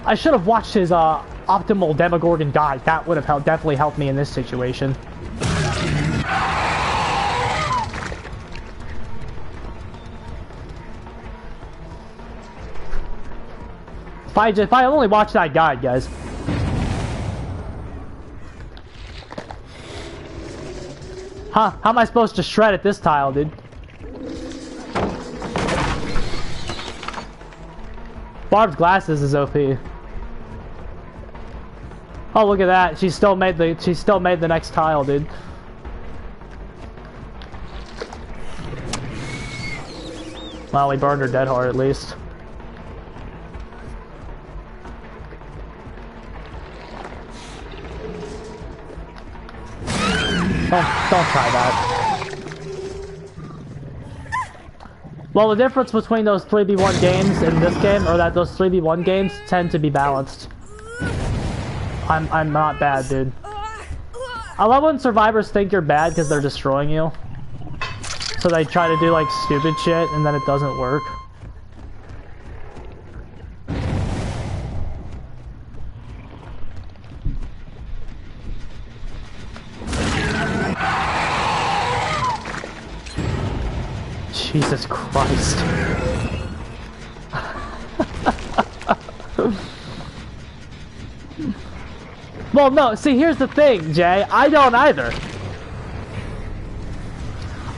I should have watched his Optimal Demogorgon Guide. That would have definitely helped me in this situation. If I only watched that guide, guys. Huh? How am I supposed to shred at this tile, dude? Barb's glasses is OP. Oh, look at that! She still made the next tile, dude. Well, we burned her dead hard at least. Don't try that. Well, the difference between those 3v1 games and this game, or that those 3v1 games tend to be balanced. I'm not bad, dude. I love when survivors think you're bad because they're destroying you. So they try to do like stupid shit and then it doesn't work. Jesus Christ. Well, no, see, here's the thing, Jay. I don't either.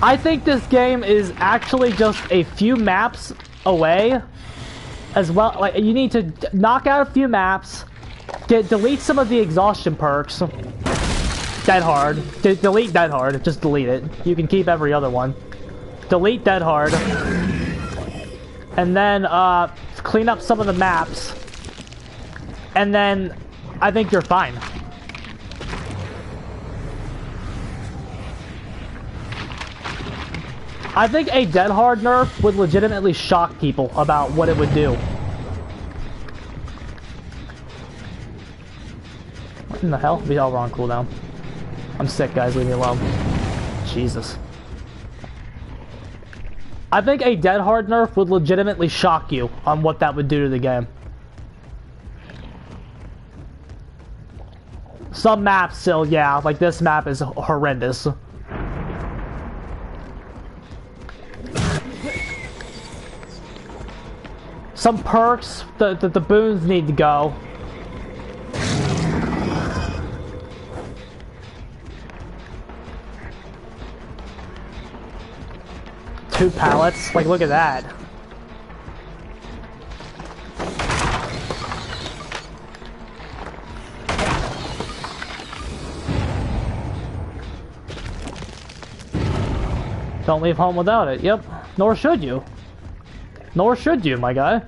I think this game is actually just a few maps away as well. Like, you need to knock out a few maps, delete some of the exhaustion perks. Dead hard. Delete dead hard. Just delete it. You can keep every other one. Delete dead hard, and then clean up some of the maps, and then I think you're fine. I think a dead hard nerf would legitimately shock people about what it would do. What in the hell? We all were on cooldown. I'm sick, guys. Leave me alone. Jesus. I think a dead hard nerf would legitimately shock you on what that would do to the game. Some maps still, yeah, like this map is horrendous. Some perks, the boons need to go. Two pallets? Like, look at that. Don't leave home without it, yep. Nor should you. Nor should you, my guy.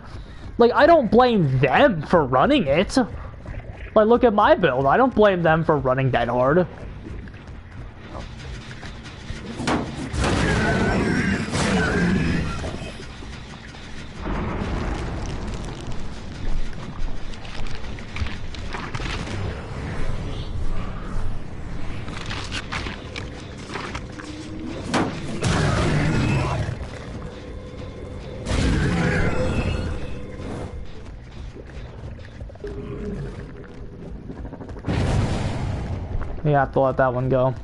Like, I don't blame them for running it. Like, look at my build. I don't blame them for running that hard. You have to let that one go.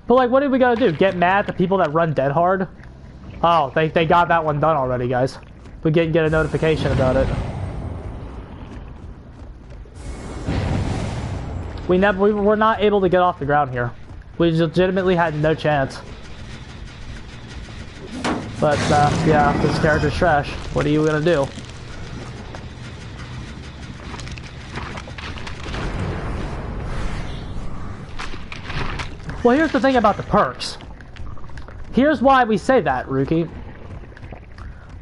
But like, what are we gonna do? Get mad at the people that run dead hard? Oh, they got that one done already, guys. We didn't get a notification about it. We were not able to get off the ground here. We legitimately had no chance. But, yeah, this character's trash. What are you gonna do? Well, here's the thing about the perks. Here's why we say that, Rookie.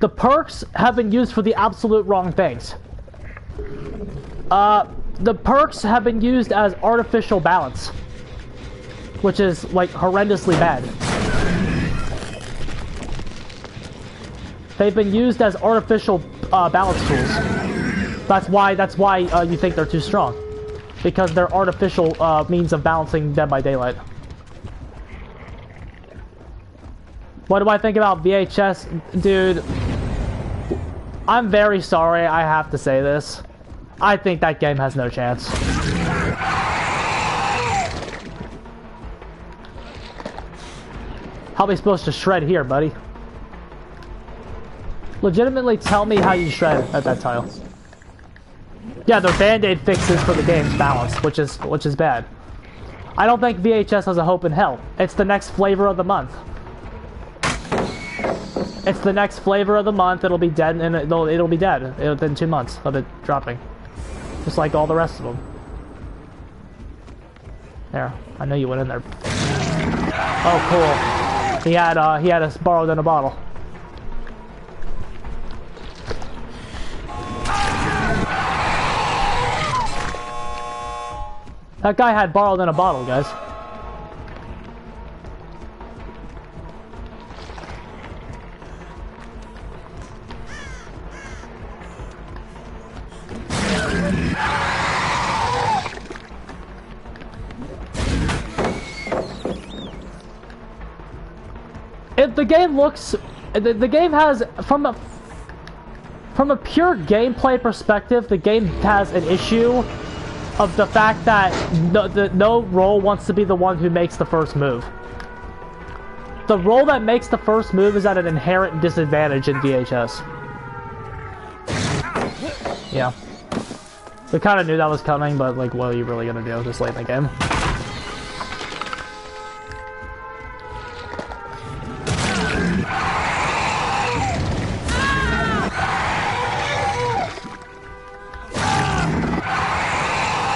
The perks have been used for the absolute wrong things. The perks have been used as artificial balance, which is, like, horrendously bad. They've been used as artificial balance tools. That's why you think they're too strong, because they're artificial means of balancing Dead by Daylight. What do I think about VHS, dude? I'm very sorry I have to say this. I think that game has no chance. How are we supposed to shred here, buddy? Legitimately tell me how you shred at that tile. Yeah, they're band-aid fixes for the game's balance, which is bad. I don't think VHS has a hope in hell. It's the next flavor of the month. It's the next flavor of the month. It'll be dead, and it'll be dead within 2 months of it dropping, just like all the rest of them. There, I know you went in there. Oh, cool. He had us borrowed in a bottle. That guy had borrowed in a bottle, guys. If the game looks, the game has, from a pure gameplay perspective, the game has an issue of the fact that no role wants to be the one who makes the first move. The role that makes the first move is at an inherent disadvantage in VHS. Yeah. We kind of knew that was coming, but like, what are you really gonna do this late in the game?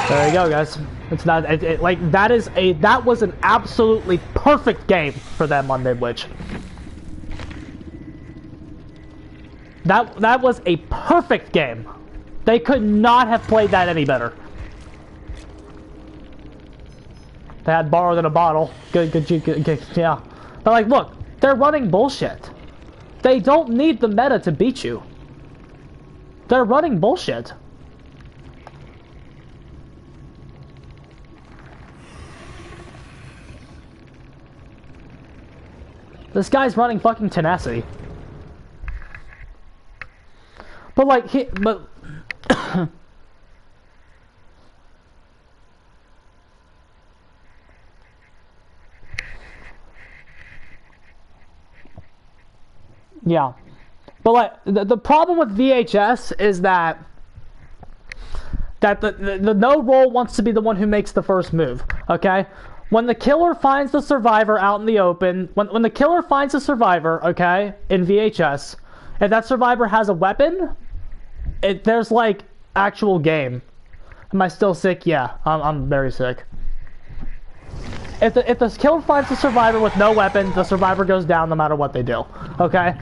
There you go, guys. It's not like that was an absolutely perfect game for them on Midwich. That was a perfect game. They could not have played that any better. They had borrowed in a bottle. Good, yeah. But like, look, they're running bullshit. They don't need the meta to beat you. They're running bullshit. This guy's running fucking tenacity. But like, yeah. But like, the problem with VHS is that the no role wants to be the one who makes the first move, okay? When the killer finds the survivor out in the open, when the killer finds a survivor, okay, in VHS, if that survivor has a weapon, there's like actual game. Am I still sick? Yeah, I'm very sick. If the killer finds the survivor with no weapon, the survivor goes down no matter what they do. Okay?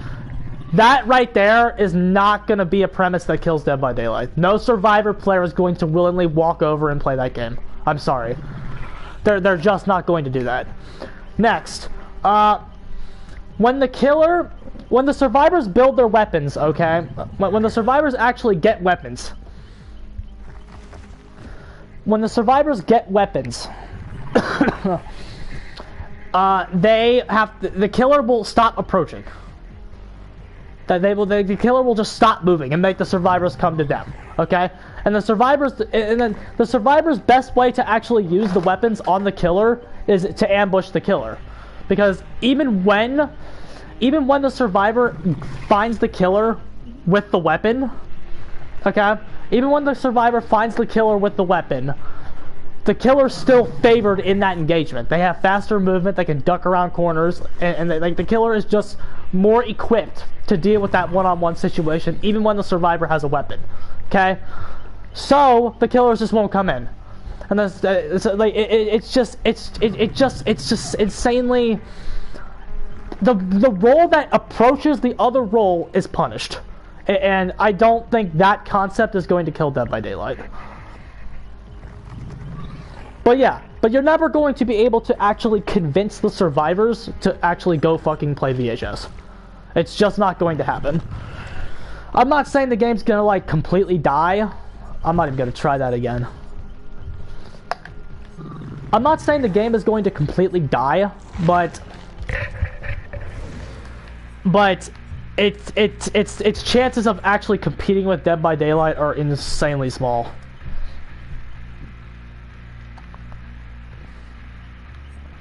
That right there is not going to be a premise that kills Dead by Daylight. No survivor player is going to willingly walk over and play that game. I'm sorry. They're just not going to do that. Next, when the survivors build their weapons, okay? When the survivors actually get weapons. When the survivors get weapons, the killer will stop approaching. The killer will just stop moving and make the survivors come to them. Okay? And then the survivor's best way to actually use the weapons on the killer is to ambush the killer. Because even when the survivor finds the killer with the weapon, okay? Even when the survivor finds the killer with the weapon, the killer's still favored in that engagement. They have faster movement, they can duck around corners, and the killer is just more equipped to deal with that one-on-one situation, even when the survivor has a weapon. Okay? So the killers just won't come in. And it's just insanely. The role that approaches the other role is punished, and I don't think that concept is going to kill Dead by Daylight. But yeah, but you're never going to be able to actually convince the survivors to actually go fucking play VHS. It's just not going to happen. I'm not saying the game's gonna like completely die. I'm not even gonna try that again. I'm not saying the game is going to completely die, but its chances of actually competing with Dead by Daylight are insanely small.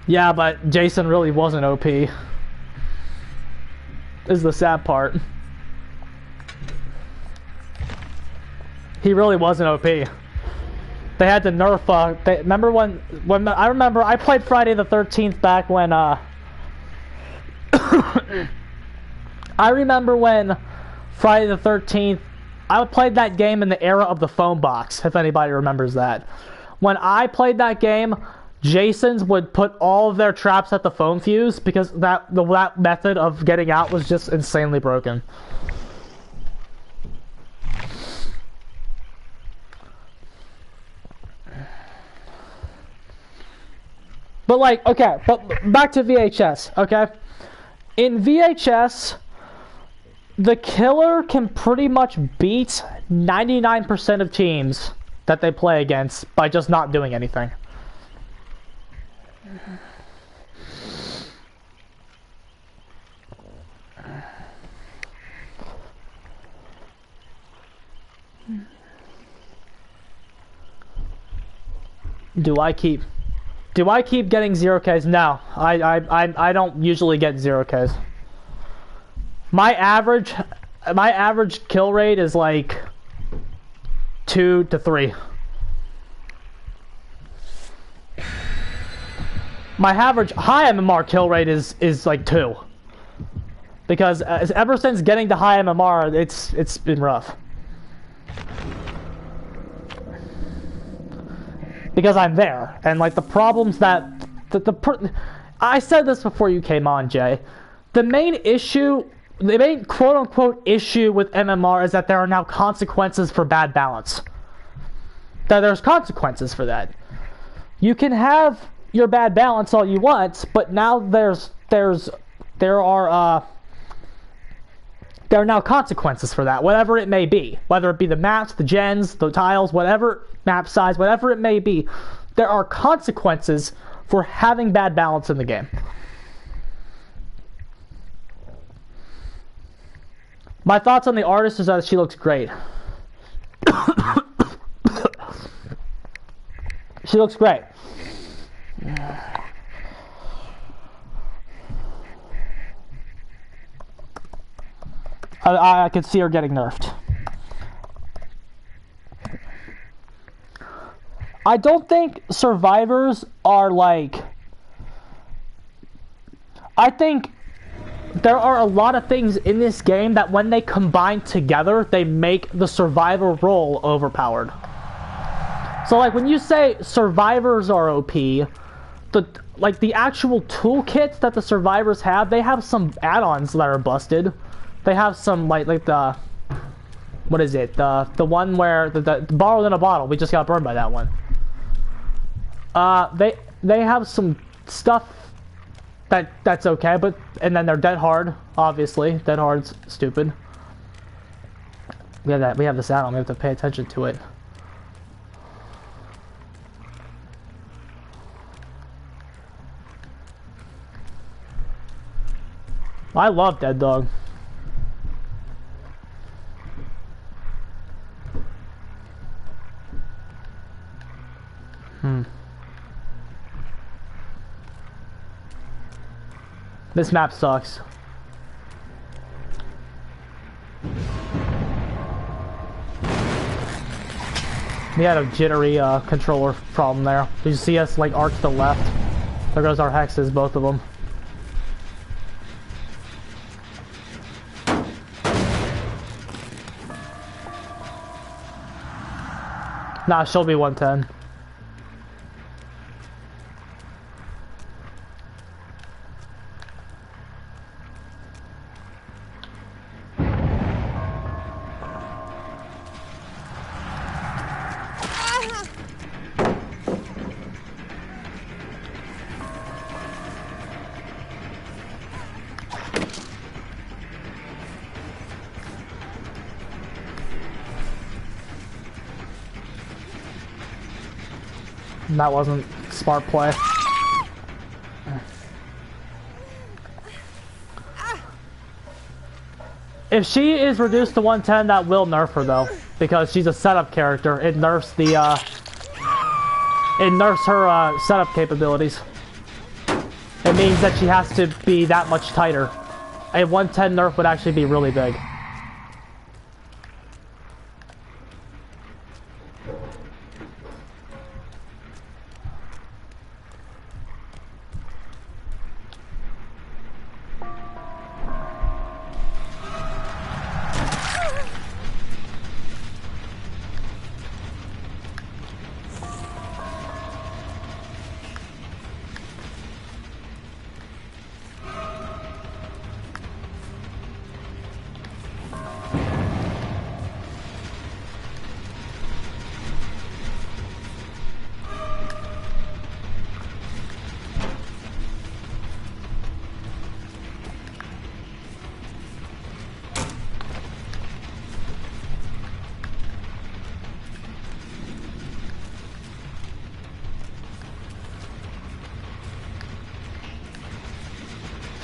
Yeah, but Jason really wasn't OP. Is the sad part. He really wasn't OP. They had to nerf. Remember when I remember I played Friday the 13th back when I remember when Friday the 13th. I played that game in the era of the phone box. If anybody remembers that, when I played that game, Jasons would put all of their traps at the phone fuse because that method of getting out was just insanely broken. But like, okay, but back to VHS, okay? In VHS, the killer can pretty much beat 99% of teams that they play against by just not doing anything. Do I keep getting 0Ks? No, I don't usually get 0Ks. My average kill rate is like 2 to 3. My average high MMR kill rate is like 2. Because ever since getting to high MMR, it's been rough. Because I'm there, and like the problems that I said this before you came on, Jay. The main quote-unquote issue with MMR is that there are now consequences for bad balance. That there's consequences for that. You can have your bad balance all you want, but now there are now consequences for that, whatever it may be. Whether it be the maps, the gens, the tiles, whatever map size, whatever it may be, there are consequences for having bad balance in the game. My thoughts on the artist is that she looks great. She looks great. I could see her getting nerfed. I don't think survivors are like... I think there are a lot of things in this game that when they combine together, they make the survivor role overpowered. So like when you say survivors are OP, the actual toolkits that the survivors have, they have some add-ons that are busted. They have some like the what is it? The one where the borrowed in a bottle. We just got burned by that one. They have some stuff that's okay, but and then they're dead hard. Obviously, dead hard's stupid. We have that. We have this add-on. We have to pay attention to it. I love Dead Dog. This map sucks. We had a jittery controller problem there. Did you see us like arc to the left? There goes our hexes, both of them. Nah, she'll be 110. That wasn't smart play. If she is reduced to 110, that will nerf her though, because she's a setup character. It nerfs the it nerfs her setup capabilities. It means that she has to be that much tighter. A 110 nerf would actually be really big.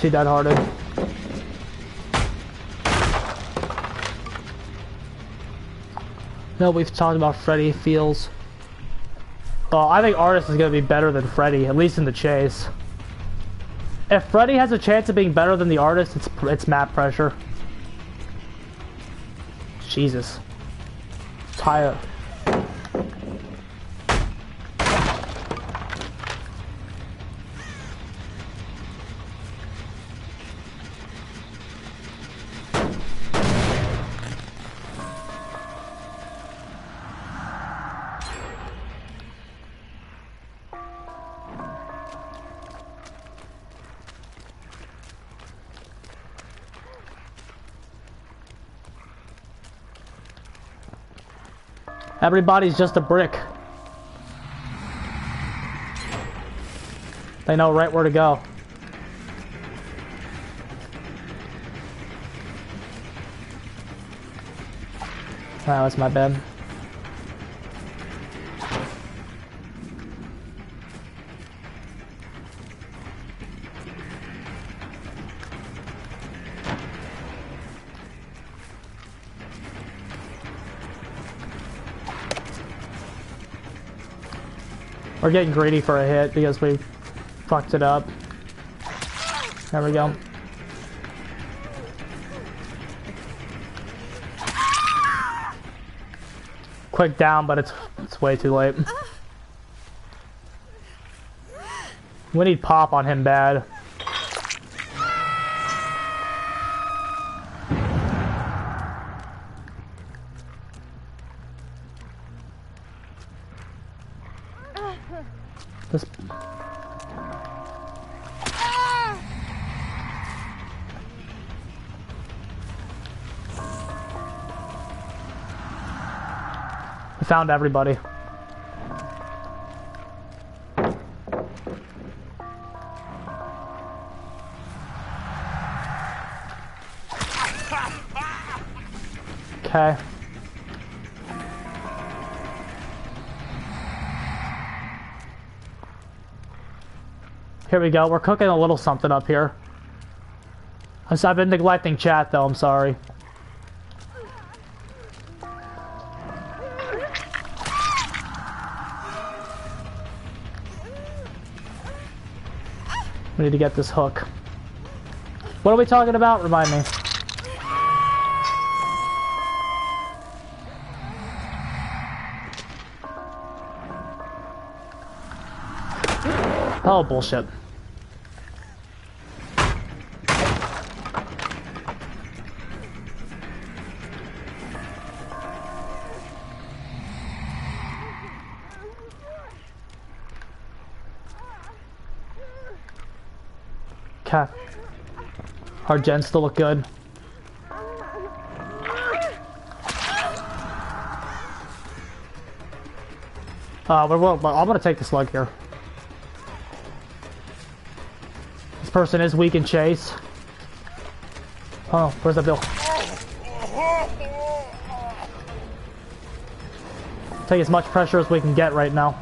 She dead-hearted. No, we've talked about Freddy feels. Oh, I think Artist is going to be better than Freddy, at least in the chase. If Freddy has a chance of being better than the Artist, it's map pressure. Jesus. Tired. Everybody's just a brick. They know right where to go. That was my bad. We're getting greedy for a hit because we fucked it up. There we go. Quick down, but it's way too late. We need pop on him bad. This... We found everybody. Okay. Here we go. We're cooking a little something up here. I've been neglecting chat though, I'm sorry. We need to get this hook. What are we talking about? Remind me. Oh, bullshit. Okay. Our gens still look good. I'm gonna take the slug here. This person is weak in chase. Oh, where's that bill? Take as much pressure as we can get right now.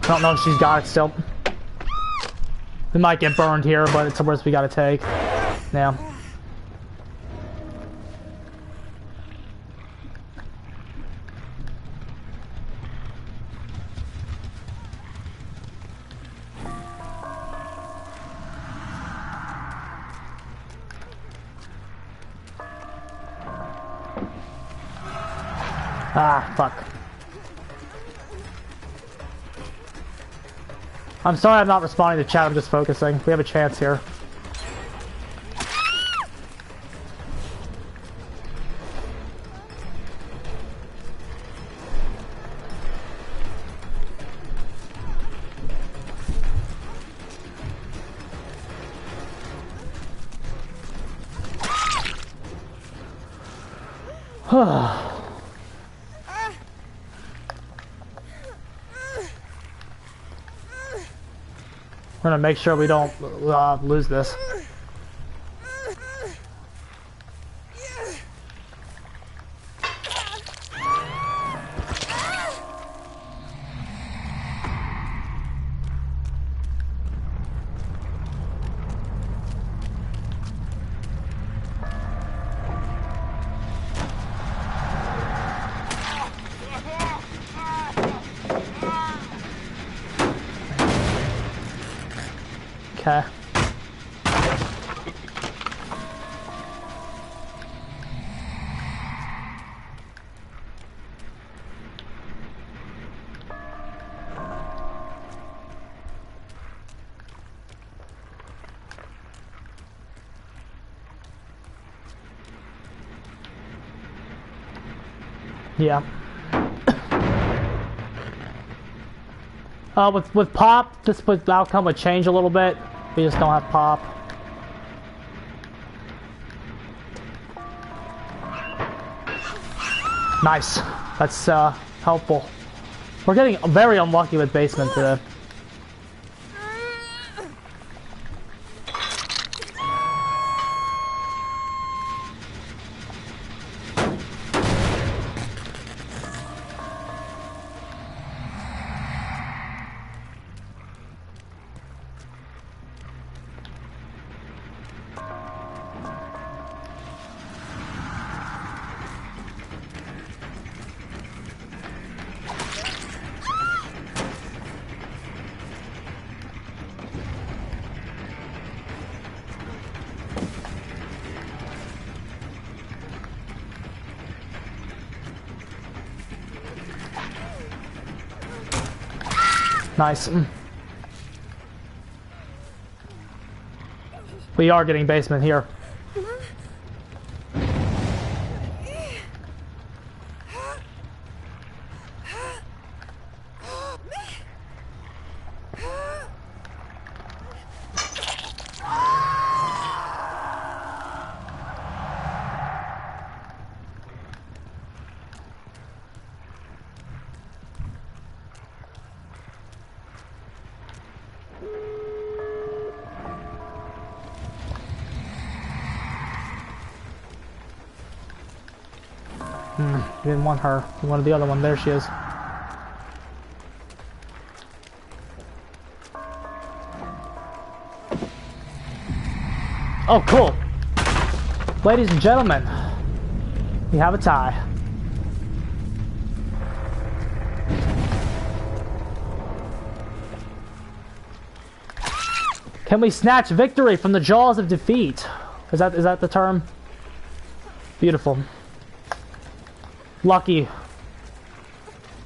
I don't know if she's got it still. We might get burned here, but it's a risk we gotta take. Yeah. Ah, fuck. I'm sorry I'm not responding to chat, I'm just focusing. We have a chance here. We're gonna make sure we don't lose this. Okay. Yeah. With pop, this outcome would change a little bit. We just don't have pop. Nice. That's helpful. We're getting very unlucky with basement today. Nice. We are getting basement here. You didn't want her. You wanted the other one. There she is. Oh, cool. Ladies and gentlemen, we have a tie. Can we snatch victory from the jaws of defeat? Is that the term? Beautiful. Lucky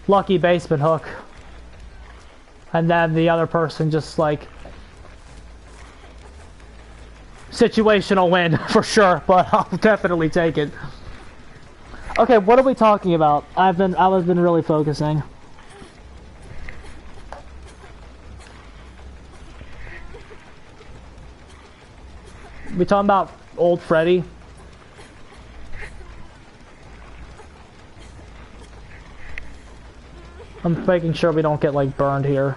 basement hook. And then the other person just like situational win for sure, but I'll definitely take it. Okay, what are we talking about? I've been really focusing. We talking about old Freddy? I'm making sure we don't get, like, burned here.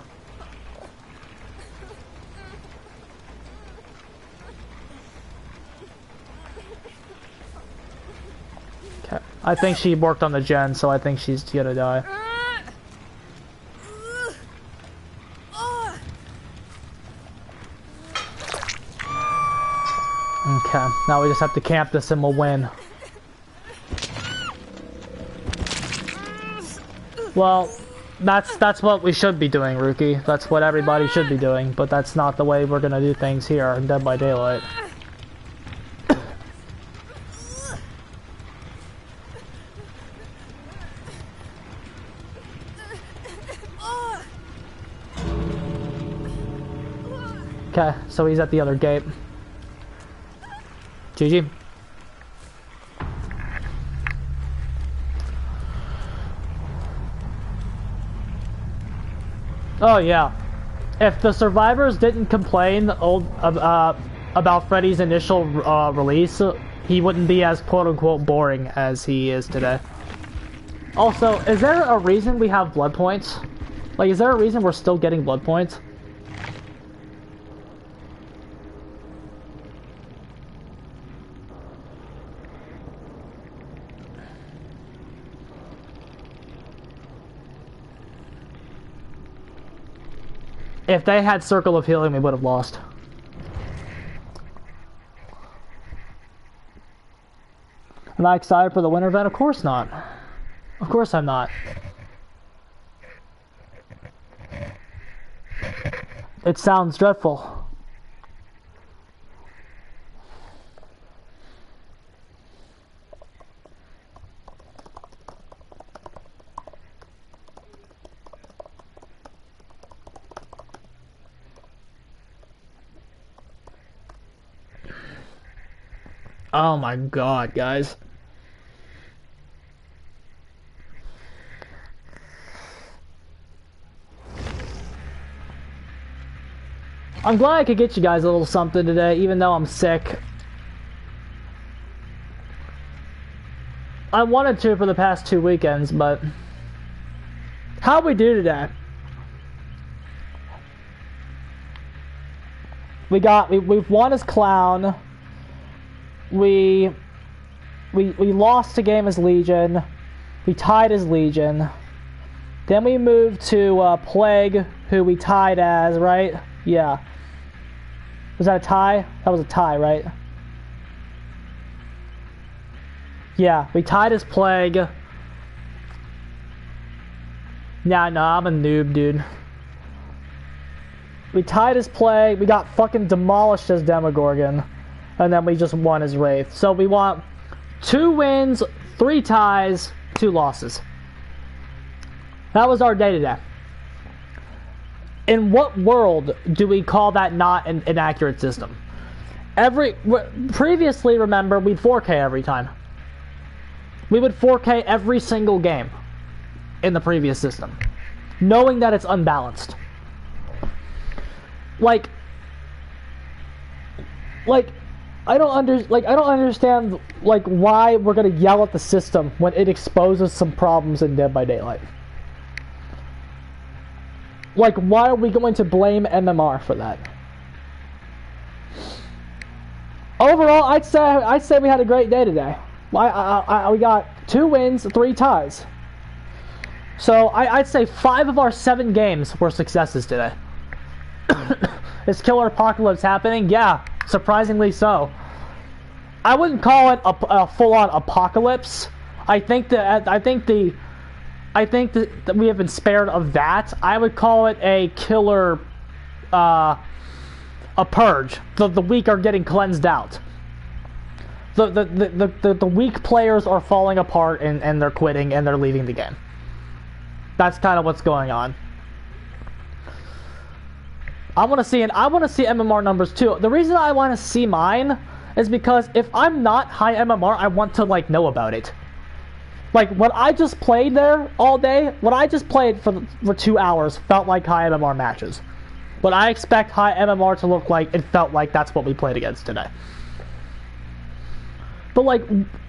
Okay. I think she worked on the gen, so I think she's gonna die. Okay, now we just have to camp this and we'll win. Well, that's what we should be doing, Rookie. That's what everybody should be doing, but that's not the way we're gonna do things here in Dead by Daylight. Okay, so he's at the other gate. GG. Oh yeah, if the survivors didn't complain about Freddy's initial release, he wouldn't be as quote-unquote boring as he is today. Also, is there a reason we have blood points? Like, is there a reason we're still getting blood points? If they had Circle of Healing, we would have lost. Am I excited for the winter event? Of course not. Of course I'm not. It sounds dreadful. Oh my god, guys. I'm glad I could get you guys a little something today, even though I'm sick. I wanted to for the past 2 weekends, but... How'd we do today? We've won as Clown. We lost a game as Legion. We tied as Legion. Then we moved to Plague, who we tied as, right? Yeah. Was that a tie? That was a tie, right? Yeah, we tied as Plague. Nah, I'm a noob, dude. We tied as Plague. We got fucking demolished as Demogorgon. And then we just won as Wraith. So we want 2 wins, 3 ties, 2 losses. That was our day today. In what world do we call that not an inaccurate system? Previously, remember, we'd 4K every time. We would 4K every single game in the previous system, knowing that it's unbalanced. Like I don't understand like why we're gonna yell at the system when it exposes some problems in Dead by Daylight. Like, why are we going to blame MMR for that? Overall, I'd say we had a great day today. We got 2 wins, 3 ties. So I'd say 5 of our 7 games were successes today. Is Killer Apocalypse happening? Yeah, surprisingly so. I wouldn't call it a full-on apocalypse. I think that we have been spared of that. I would call it a killer, a purge. The weak are getting cleansed out. The weak players are falling apart and they're quitting and they're leaving the game. That's kind of what's going on. I want to see MMR numbers too. The reason I want to see mine is because if I'm not high MMR, I want to like know about it. Like what I just played there all day, what I just played for 2 hours felt like high MMR matches. But I expect high MMR to look like it felt like that's what we played against today. But like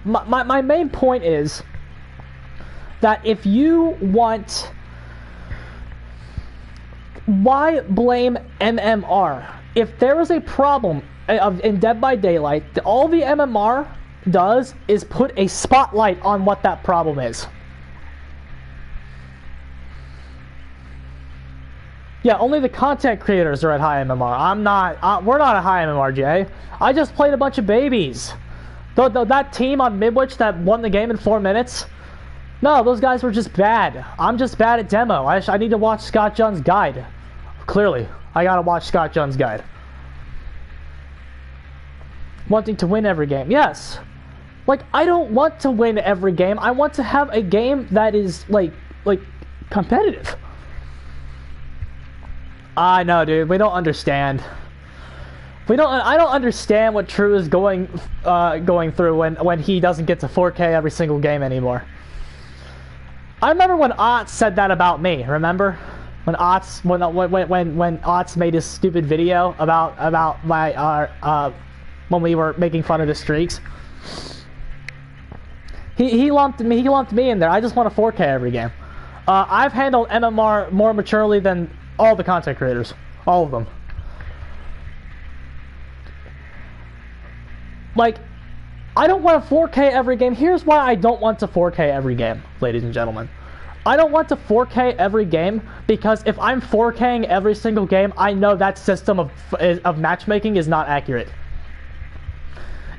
my main point is that if you want, why blame MMR? If there is a problem in Dead by Daylight, all the MMR does is put a spotlight on what that problem is. Yeah, only the content creators are at high MMR. I'm not. We're not at high MMR, Jay. I just played a bunch of babies. That team on Midwich that won the game in 4 minutes. No, those guys were just bad. I'm just bad at demo. I need to watch Scott Junn's guide. Clearly, I gotta watch Scott Junn's guide. Wanting to win every game. Yes. Like, I don't want to win every game. I want to have a game that is, like competitive. I know, dude. We don't understand. I don't understand what True is going through when he doesn't get to 4K every single game anymore. I remember when Otz said that about me. Remember when Otz made his stupid video about my when we were making fun of the streaks. He lumped me in there. I just want a 4K every game. I've handled MMR more maturely than all the content creators, all of them. Like, I don't want a 4K every game. Here's why I don't want to 4K every game, ladies and gentlemen. I don't want to 4K every game because if I'm 4King every single game, I know that system of matchmaking is not accurate.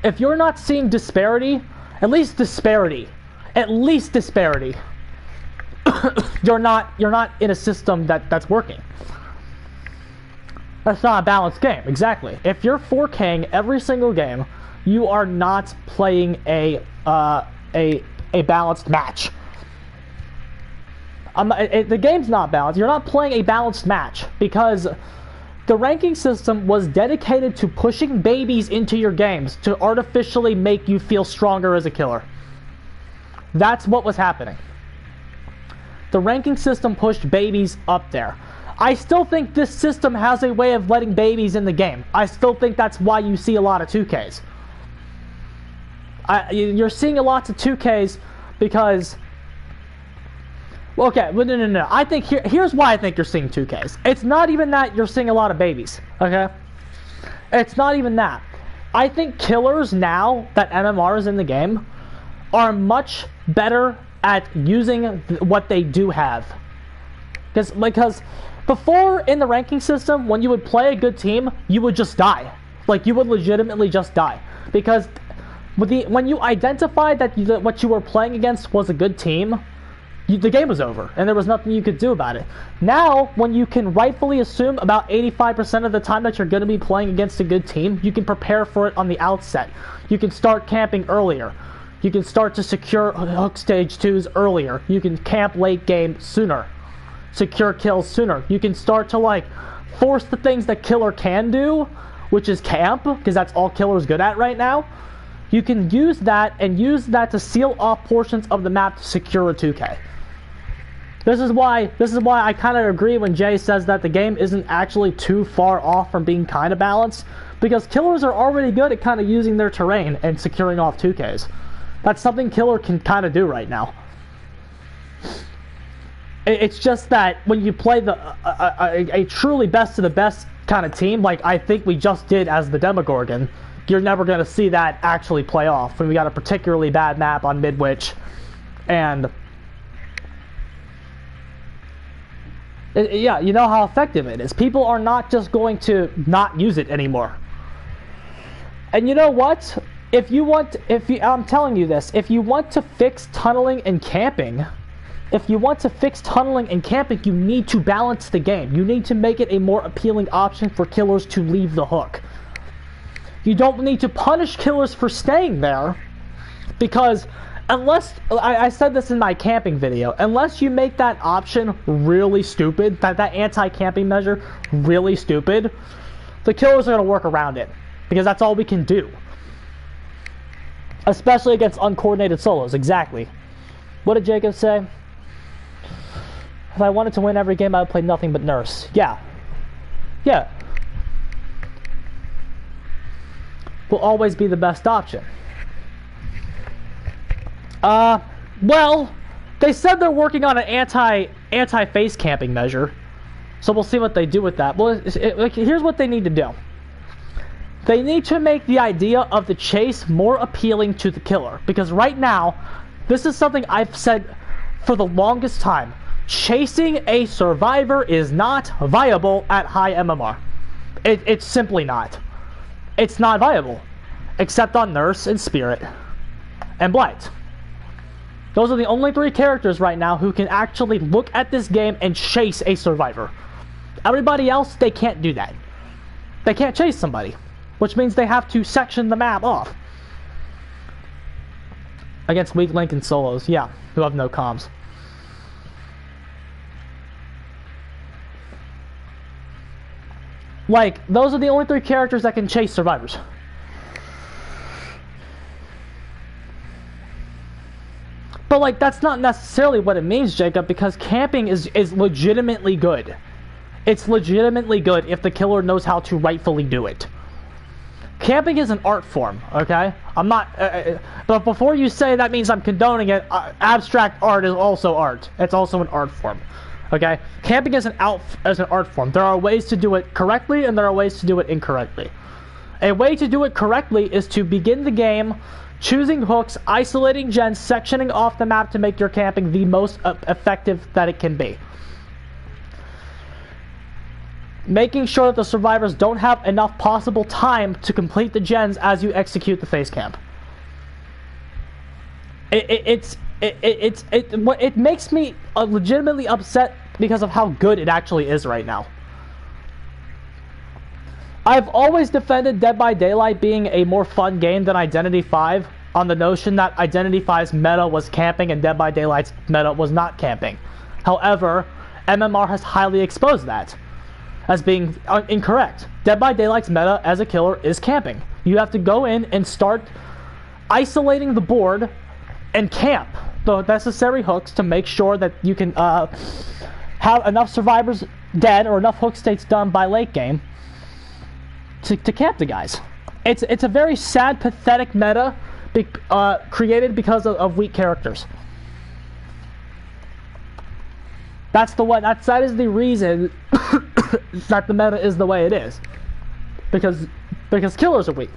If you're not seeing disparity, at least disparity, you're not in a system that's working. That's not a balanced game, exactly. If you're 4King every single game, you are not playing a balanced match. The game's not balanced. You're not playing a balanced match because the ranking system was dedicated to pushing babies into your games to artificially make you feel stronger as a killer. That's what was happening. The ranking system pushed babies up there. I still think this system has a way of letting babies in the game. I still think that's why you see a lot of 2Ks. You're seeing lots of 2Ks because... Okay, well, no. I think here's why I think you're seeing 2Ks. It's not even that you're seeing a lot of babies, okay? It's not even that. I think killers now that MMR is in the game are much better at using what they do have. Because before in the ranking system, when you would play a good team, you would just die. Like, you would legitimately just die. Because when you identified that what you were playing against was a good team, the game was over, and there was nothing you could do about it. Now, when you can rightfully assume about 85% of the time that you're going to be playing against a good team, you can prepare for it on the outset. You can start camping earlier. You can start to secure hook stage 2s earlier. You can camp late game sooner. secure kills sooner. You can start to like force the things that Killer can do, which is camp, because that's all Killer's good at right now. You can use that and use that to seal off portions of the map to secure a 2K. This is why I kind of agree when Jay says that the game isn't actually too far off from being kind of balanced, because Killers are already good at kind of using their terrain and securing off 2Ks. That's something Killer can kind of do right now. It's just that when you play a truly best of the best kind of team, like I think we just did as the Demogorgon, you're never going to see that actually play off when we got a particularly bad map on Midwich. And yeah, you know how effective it is. People are not just going to not use it anymore. And you know what? I'm telling you this, if you want to fix tunneling and camping, you need to balance the game. You need to make it a more appealing option for Killers to leave the hook. You don't need to punish Killers for staying there, because unless, I said this in my camping video, unless you make that option really stupid, that anti-camping measure really stupid, the Killers are going to work around it, because that's all we can do. Especially against uncoordinated solos, exactly. What did Jacob say? If I wanted to win every game, I would play nothing but Nurse. Yeah. Will always be the best option. Well, they said they're working on an anti-face camping measure, so we'll see what they do with that. Well, here's what they need to do. They need to make the idea of the chase more appealing to the Killer, because right now, this is something I've said for the longest time. Chasing a survivor is not viable at high MMR. It's simply not. It's not viable, except on Nurse and Spirit and Blight. Those are the only 3 characters right now who can actually look at this game and chase a survivor. Everybody else, they can't do that. They can't chase somebody, which means they have to section the map off. Against weak link and solos, yeah, who have no comms. Like, those are the only 3 characters that can chase survivors. But, like, that's not necessarily what it means, Jacob, because camping is legitimately good. It's legitimately good if the Killer knows how to rightfully do it. Camping is an art form, okay? I'm not... but before you say that means I'm condoning it, abstract art is also art. It's also an art form. Okay? Camping is an art form. There are ways to do it correctly, and there are ways to do it incorrectly. A way to do it correctly is to begin the game choosing hooks, isolating gens, sectioning off the map to make your camping the most effective that it can be. Making sure that the survivors don't have enough possible time to complete the gens as you execute the face camp. It makes me legitimately upset because of how good it actually is right now. I've always defended Dead by Daylight being a more fun game than Identity 5 on the notion that Identity 5's meta was camping and Dead by Daylight's meta was not camping. However, MMR has highly exposed that as being incorrect. Dead by Daylight's meta as a killer is camping. You have to go in and start isolating the board and camp the necessary hooks to make sure that you can have enough survivors dead or enough hook states done by late game to camp the guys. It's a very sad, pathetic meta created because of weak characters. That is the reason that the meta is the way it is. Because killers are weak.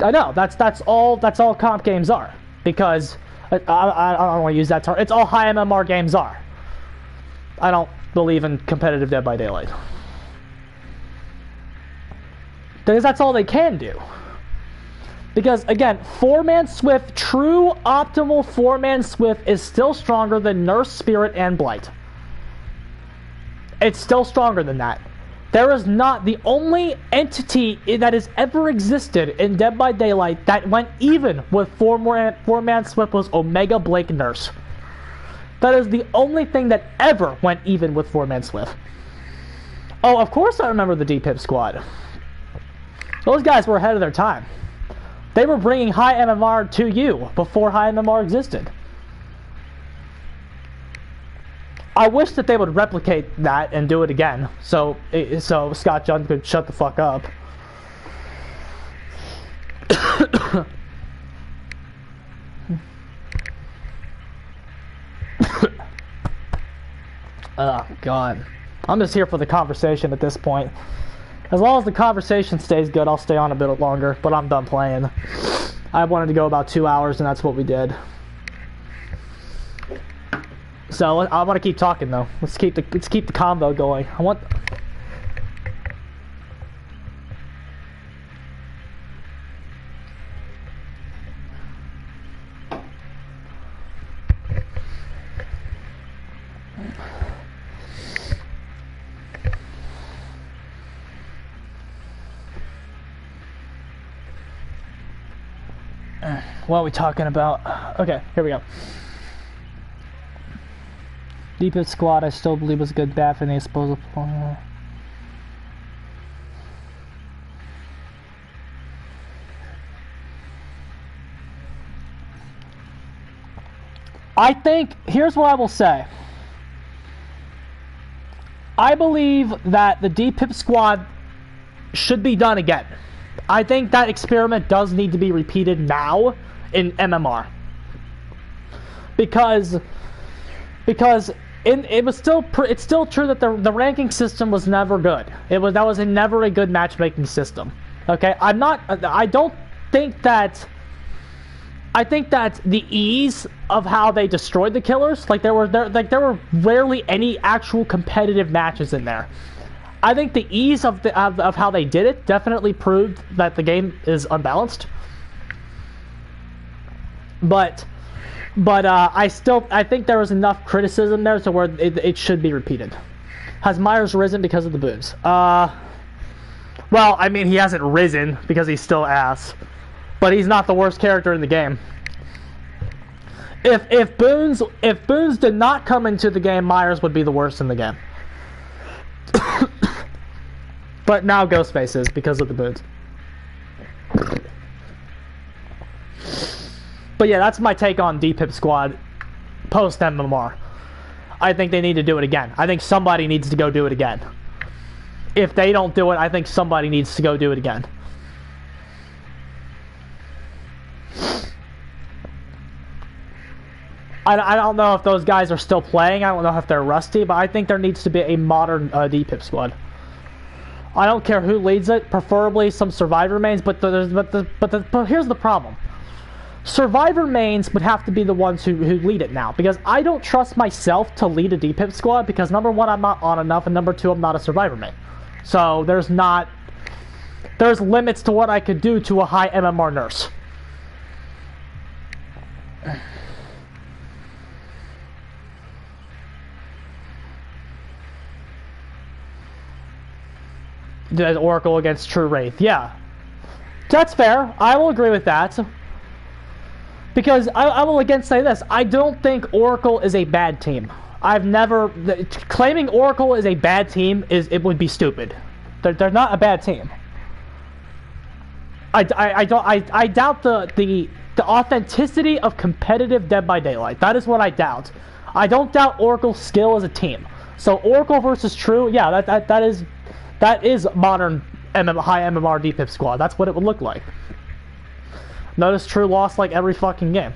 I know, that's all comp games are. Because I don't want to use that term. It's all high MMR games are. I don't believe in competitive Dead by Daylight. Because that's all they can do. Because, again, 4-man Swift, true optimal 4-man Swift is still stronger than Nurse, Spirit, and Blight. It's still stronger than that. There is not the only entity that has ever existed in Dead by Daylight that went even with 4-man Swift was Omega Blake Nurse. That is the only thing that ever went even with 4-man Swift. Oh, of course I remember the D-Pip squad. Those guys were ahead of their time. They were bringing high MMR to you before high MMR existed. I wish that they would replicate that and do it again, so Scott John could shut the fuck up. Oh, God. I'm just here for the conversation at this point. As long as the conversation stays good, I'll stay on a bit longer, but I'm done playing. I wanted to go about 2 hours, and that's what we did. So, I want to keep talking, though. Let's keep the convo going. I want... What are we talking about? Okay, here we go. D-Pip squad, I still believe was a good Barf and they supposed to. I think, here's what I will say. I believe that the D-Pip squad should be done again. I think that experiment does need to be repeated now in MMR. Because it's still true that the ranking system was never good. That was never a good matchmaking system. Okay, I think that the ease of how they destroyed the killers, there were rarely any actual competitive matches in there. I think the ease of how they did it definitely proved that the game is unbalanced. But I think there was enough criticism there to where it should be repeated. Has Myers risen because of the boons? Well, I mean, he hasn't risen because he's still ass, but he's not the worst character in the game. If boons did not come into the game, Myers would be the worst in the game. But now Ghostface is because of the boons. But yeah, that's my take on D-Pip squad post MMR. I think they need to do it again. I think somebody needs to go do it again. If they don't do it, I think somebody needs to go do it again. I don't know if those guys are still playing. I don't know if they're rusty, but I think there needs to be a modern D-Pip squad. I don't care who leads it, preferably some Survivor mains, but here's the problem. Survivor mains would have to be the ones who lead it now, because I don't trust myself to lead a D-Pip squad, because number one, I'm not on enough, and number two, I'm not a Survivor main. So there's limits to what I could do to a high MMR nurse. Oracle against True Wraith, yeah. That's fair. I will agree with that. Because I will again say this. I don't think Oracle is a bad team. Claiming Oracle is a bad team would be stupid. They're not a bad team. I doubt the authenticity of competitive Dead by Daylight. That is what I doubt. I don't doubt Oracle's skill as a team. So Oracle versus True, yeah, that is modern high MMR D-Pip squad. That's what it would look like. Notice True lost like every fucking game.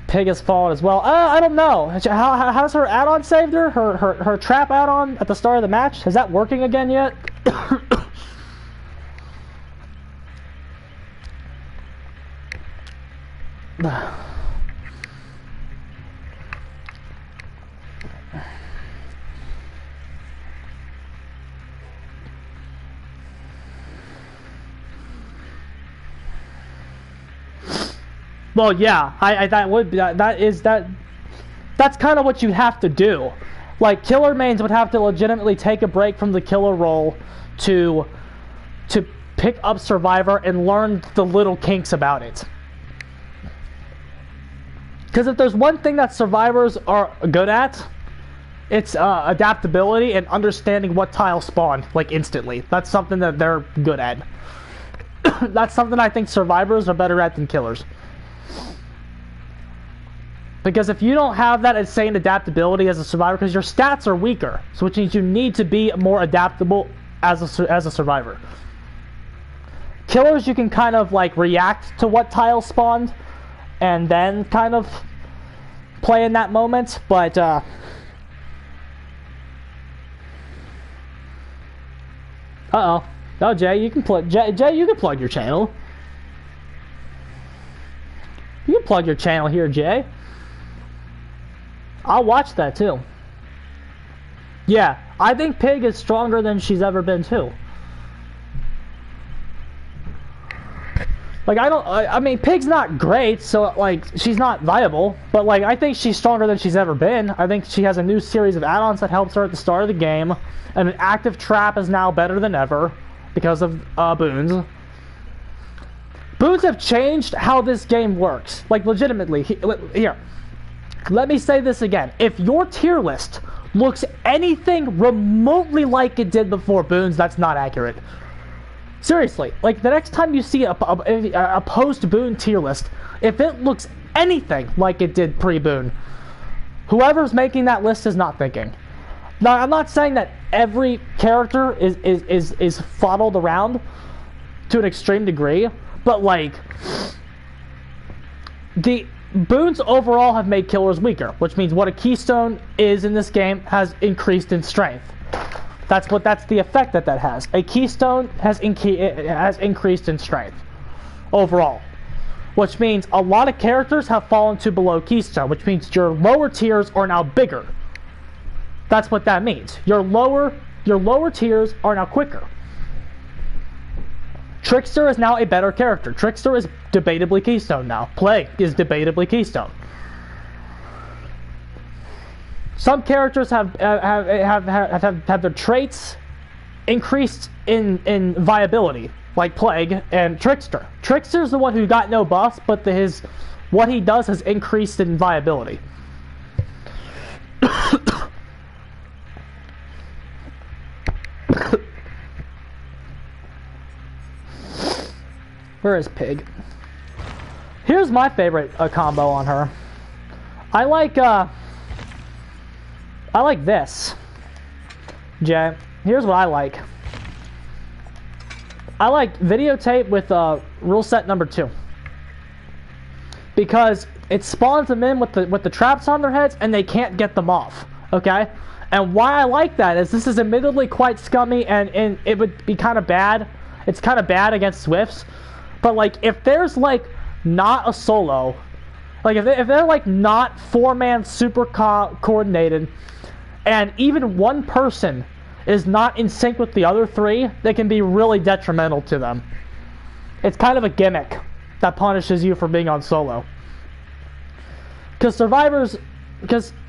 Pig has fallen as well. I don't know. How's her add-on saved her? Her trap add-on at the start of the match? Is that working again yet? Well, yeah, that's kind of what you have to do. Like, killer mains would have to legitimately take a break from the killer role to pick up Survivor and learn the little kinks about it. Because if there's one thing that survivors are good at, it's adaptability and understanding what tiles spawn, like, instantly. That's something that they're good at. That's something I think survivors are better at than killers. Because if you don't have that insane adaptability as a survivor, because your stats are weaker, so which means you need to be more adaptable as a survivor. Killers, you can kind of like react to what tiles spawned, and then kind of play in that moment. But oh, Jay, you can plug. Jay, you can plug your channel. You can plug your channel here, Jay. I'll watch that too. Yeah, I think Pig is stronger than she's ever been too. Like, I mean, Pig's not great, so, like, she's not viable, but, like, I think she's stronger than she's ever been. I think she has a new series of add-ons that helps her at the start of the game, and an active trap is now better than ever because of boons. Boons have changed how this game works. Like, legitimately. Here, let me say this again. If your tier list looks anything remotely like it did before boons, that's not accurate. Seriously, like, the next time you see a post-boon tier list, if it looks anything like it did pre-boon, whoever's making that list is not thinking. Now, I'm not saying that every character is fuddled around to an extreme degree, but, like, the boons overall have made killers weaker, which means what a keystone is in this game has increased in strength. That's the effect that has. A keystone has increased in strength overall, which means a lot of characters have fallen to below keystone, which means your lower tiers are now bigger. That's what that means. Your lower tiers are now quicker. Trickster is now a better character. Trickster is debatably keystone now. Plague is debatably keystone. Some characters have their traits increased in viability, like Plague and Trickster. Trickster's the one who got no buffs, but what he does has increased in viability. Where is Pig? Here's my favorite combo on her. I like this, Jay. Here's what I like. I like videotape with rule set number 2. Because it spawns them in with the traps on their heads and they can't get them off. Okay? And why I like that is this is admittedly quite scummy and it would be kind of bad. It's kind of bad against Swifts. But like if there's like not a solo, like if they're like not 4-man super coordinated, and even one person is not in sync with the other 3, they can be really detrimental to them. It's kind of a gimmick that punishes you for being on solo. Because survivors,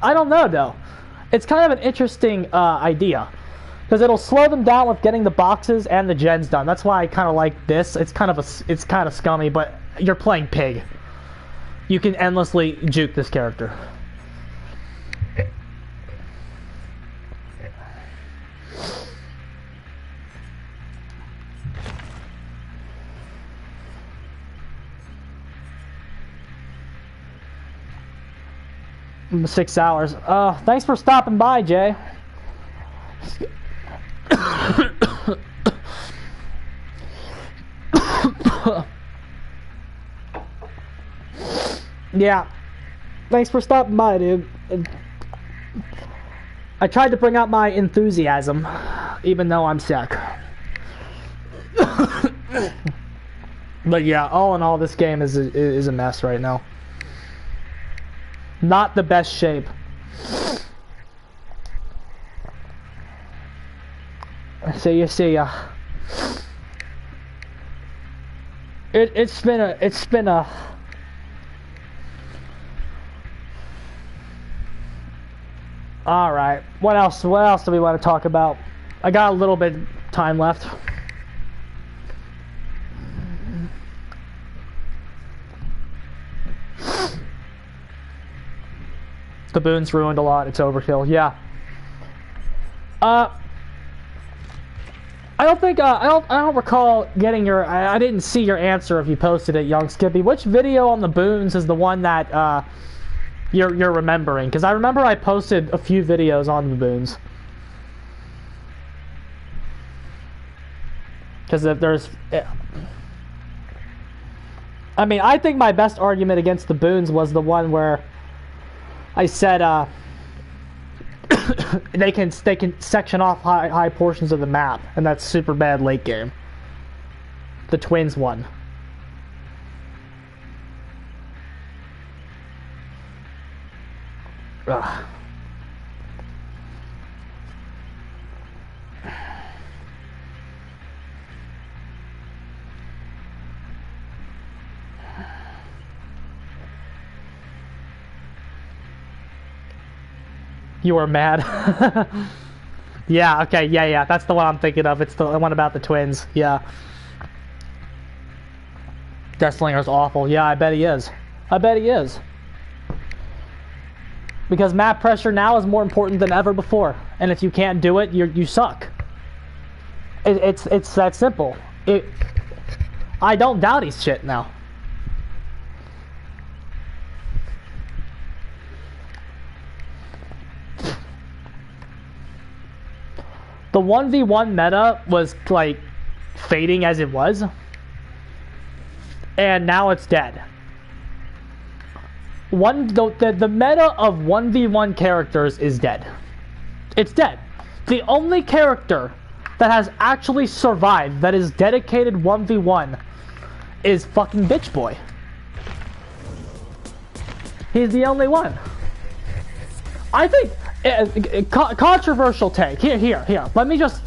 I don't know though, it's kind of an interesting idea. Because it'll slow them down with getting the boxes and the gens done. That's why I kind of like this. It's kind of scummy, but you're playing Pig. You can endlessly juke this character. $6 hours. Thanks for stopping by, Jay. Yeah. Thanks for stopping by, dude. I tried to bring out my enthusiasm, even though I'm sick. But yeah, all in all, this game is a mess right now. Not the best shape. See ya. It's been a all right. What else do we want to talk about? I got a little bit time left. The boon's ruined a lot. It's overkill. Yeah. I don't think I don't recall getting your. I didn't see your answer if you posted it, young Skippy. Which video on the boons is the one that you're remembering? Because I remember I posted a few videos on the boons. Because if there's, I mean, I think my best argument against the boons was the one where I said they can section off high portions of the map, and that's super bad late game. The twins one. Ugh. You were mad. Yeah, okay, yeah, that's the one I'm thinking of. It's the one about the twins, yeah. Deathslinger's awful. Yeah, I bet he is. I bet he is. Because map pressure now is more important than ever before. And if you can't do it, you suck. It's that simple. I don't doubt his shit now. The 1v1 meta was, like, fading as it was. And now it's dead. The meta of 1v1 characters is dead. It's dead. The only character that has actually survived, that is dedicated 1v1, is fucking Bitch Boy. He's the only one. I think... controversial take. Here. Let me just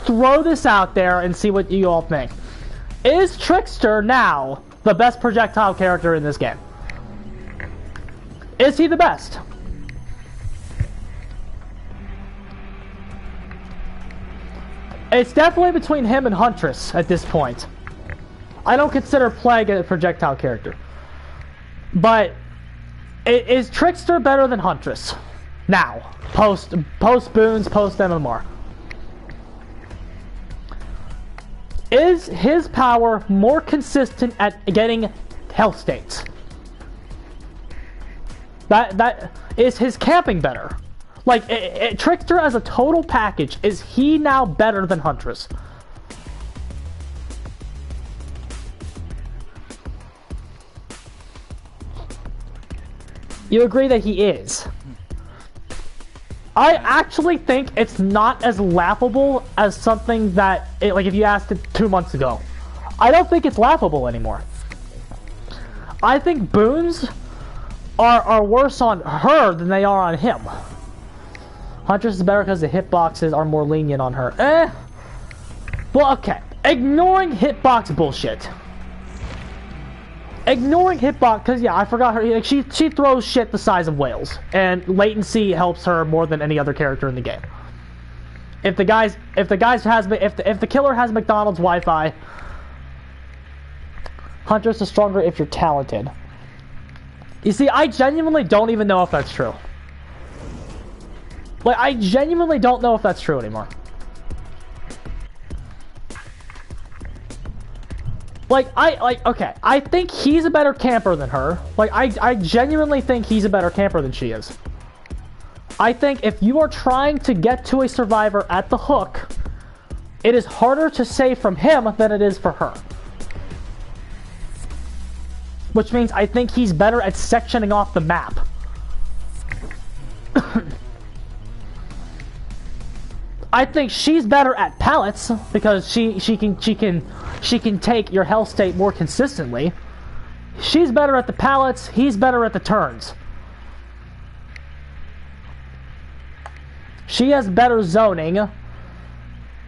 throw this out there and see what you all think. Is Trickster now the best projectile character in this game? Is he the best? It's definitely between him and Huntress at this point. I don't consider Plague a projectile character. But is Trickster better than Huntress? Now, post boons, post MMR. Is his power more consistent at getting health states? That is his camping better? Like, Trickster as a total package, is he now better than Huntress? You agree that he is? I actually think it's not as laughable as something that, like if you asked it 2 months ago. I don't think it's laughable anymore. I think boons are worse on her than they are on him. Huntress is better because the hitboxes are more lenient on her. Well, okay. Ignoring hitbox bullshit. Ignoring hitbox, because yeah, I forgot her. Like, she throws shit the size of whales, and latency helps her more than any other character in the game. If the killer has McDonald's Wi-Fi, Huntress is stronger if you're talented. You see, I genuinely don't even know if that's true. Like, I genuinely don't know if that's true anymore. Okay, I think he's a better camper than her. Like, I genuinely think he's a better camper than she is. I think if you are trying to get to a survivor at the hook, it is harder to save from him than it is for her. Which means I think he's better at sectioning off the map. I think she's better at pallets because she can take your health state more consistently. She's better at the pallets, he's better at the turns. She has better zoning.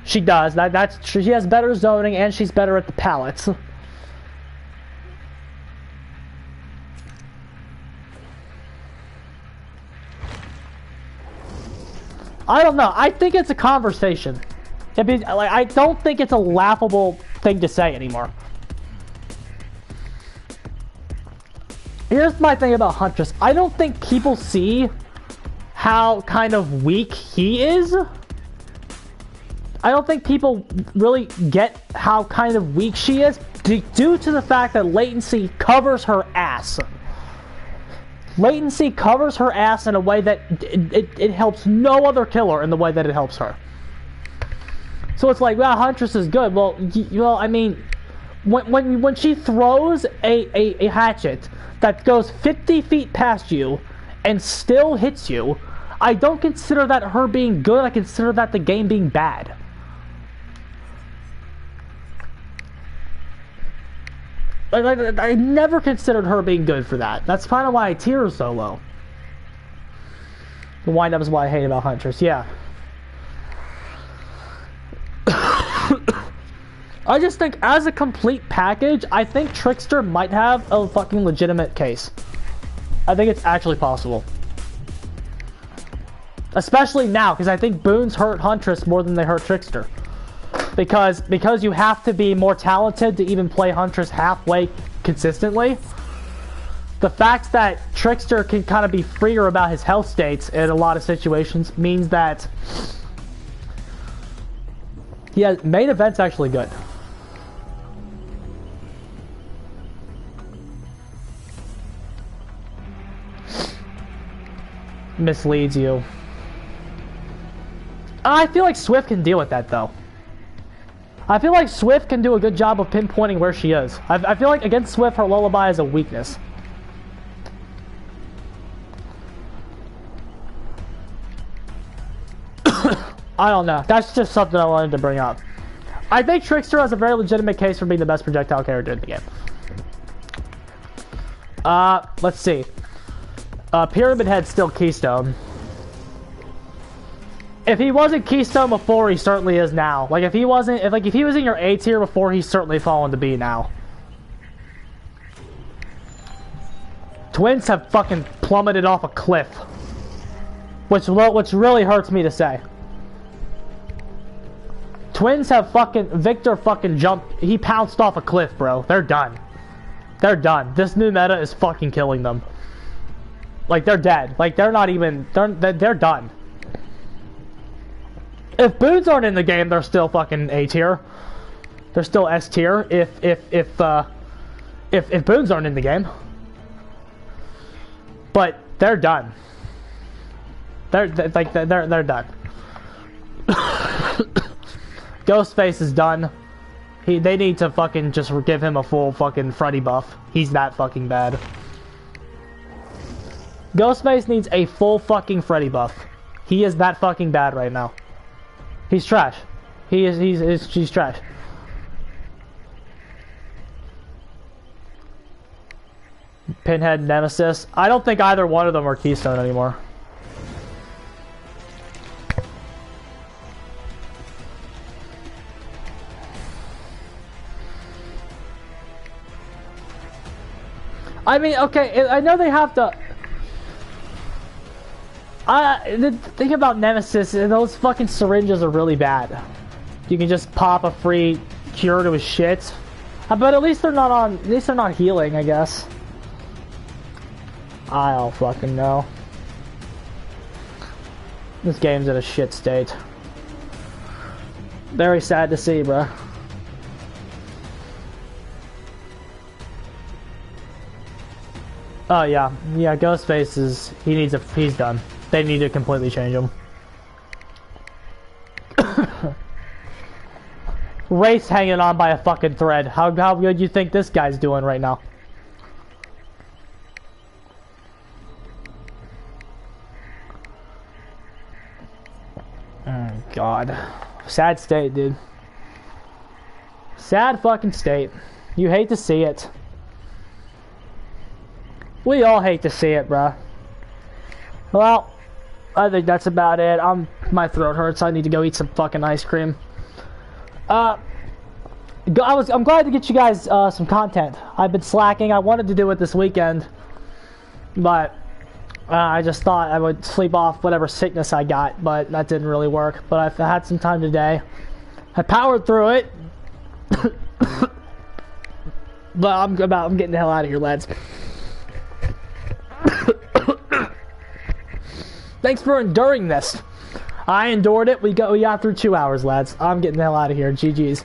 She does. That's true. She has better zoning and she's better at the pallets. I don't know. I think it's a conversation. I don't think it's a laughable thing to say anymore. Here's my thing about Huntress. I don't think people see how kind of weak he is. I don't think people really get how kind of weak she is due to the fact that latency covers her ass. Latency covers her ass in a way that it helps no other killer in the way that it helps her. So it's like, well, Huntress is good. Well, I mean, when she throws a hatchet that goes 50 feet past you and still hits you, I don't consider that her being good. I consider that the game being bad. I never considered her being good for that. That's kind of why I tier her so low. The wind-up is what I hate about Huntress, yeah. I just think, as a complete package, I think Trickster might have a fucking legitimate case. I think it's actually possible. Especially now, because I think boons hurt Huntress more than they hurt Trickster. Because you have to be more talented to even play Huntress halfway consistently. The fact that Trickster can kind of be freer about his health states in a lot of situations means that main event's actually good. Misleads you. I feel like Swift can deal with that though. I feel like Swift can do a good job of pinpointing where she is. I feel like against Swift, her lullaby is a weakness. I don't know. That's just something I wanted to bring up. I think Trickster has a very legitimate case for being the best projectile character in the game. Let's see. Pyramid Head's still Keystone. If he wasn't Keystone before, he certainly is now. Like, if he was in your A tier before, he's certainly fallen to B now. Twins have fucking plummeted off a cliff. Which really hurts me to say. Twins have Victor fucking jumped, he pounced off a cliff, bro. They're done. They're done. This new meta is fucking killing them. Like, they're dead. Like, they're not even, they're done. If boons aren't in the game, they're still fucking A tier. They're still S tier. If boons aren't in the game, but they're done. They're done. Ghostface is done. They need to fucking just give him a full fucking Freddy buff. He's that fucking bad. Ghostface needs a full fucking Freddy buff. He is that fucking bad right now. He's trash. He's trash. Pinhead, Nemesis. I don't think either one of them are Keystone anymore. I mean, okay, I know they have to... the thing about Nemesis, those fucking syringes are really bad. You can just pop a free cure to his shit. But at least they're not healing, I guess. I don't fucking know. This game's in a shit state. Very sad to see, bruh. Oh yeah, Ghostface is, he's done. They need to completely change him. Race hanging on by a fucking thread. How good you think this guy's doing right now? Oh God. Sad state, dude. Sad fucking state. You hate to see it. We all hate to see it, bruh. Well, I think that's about it. My throat hurts. I need to go eat some fucking ice cream. I'm glad to get you guys some content. I've been slacking. I wanted to do it this weekend, but I just thought I would sleep off whatever sickness I got, but that didn't really work. But I've had some time today. I powered through it. But I'm getting the hell out of here, lads. Thanks for enduring this. I endured it. We got through 2 hours, lads. I'm getting the hell out of here. GG's.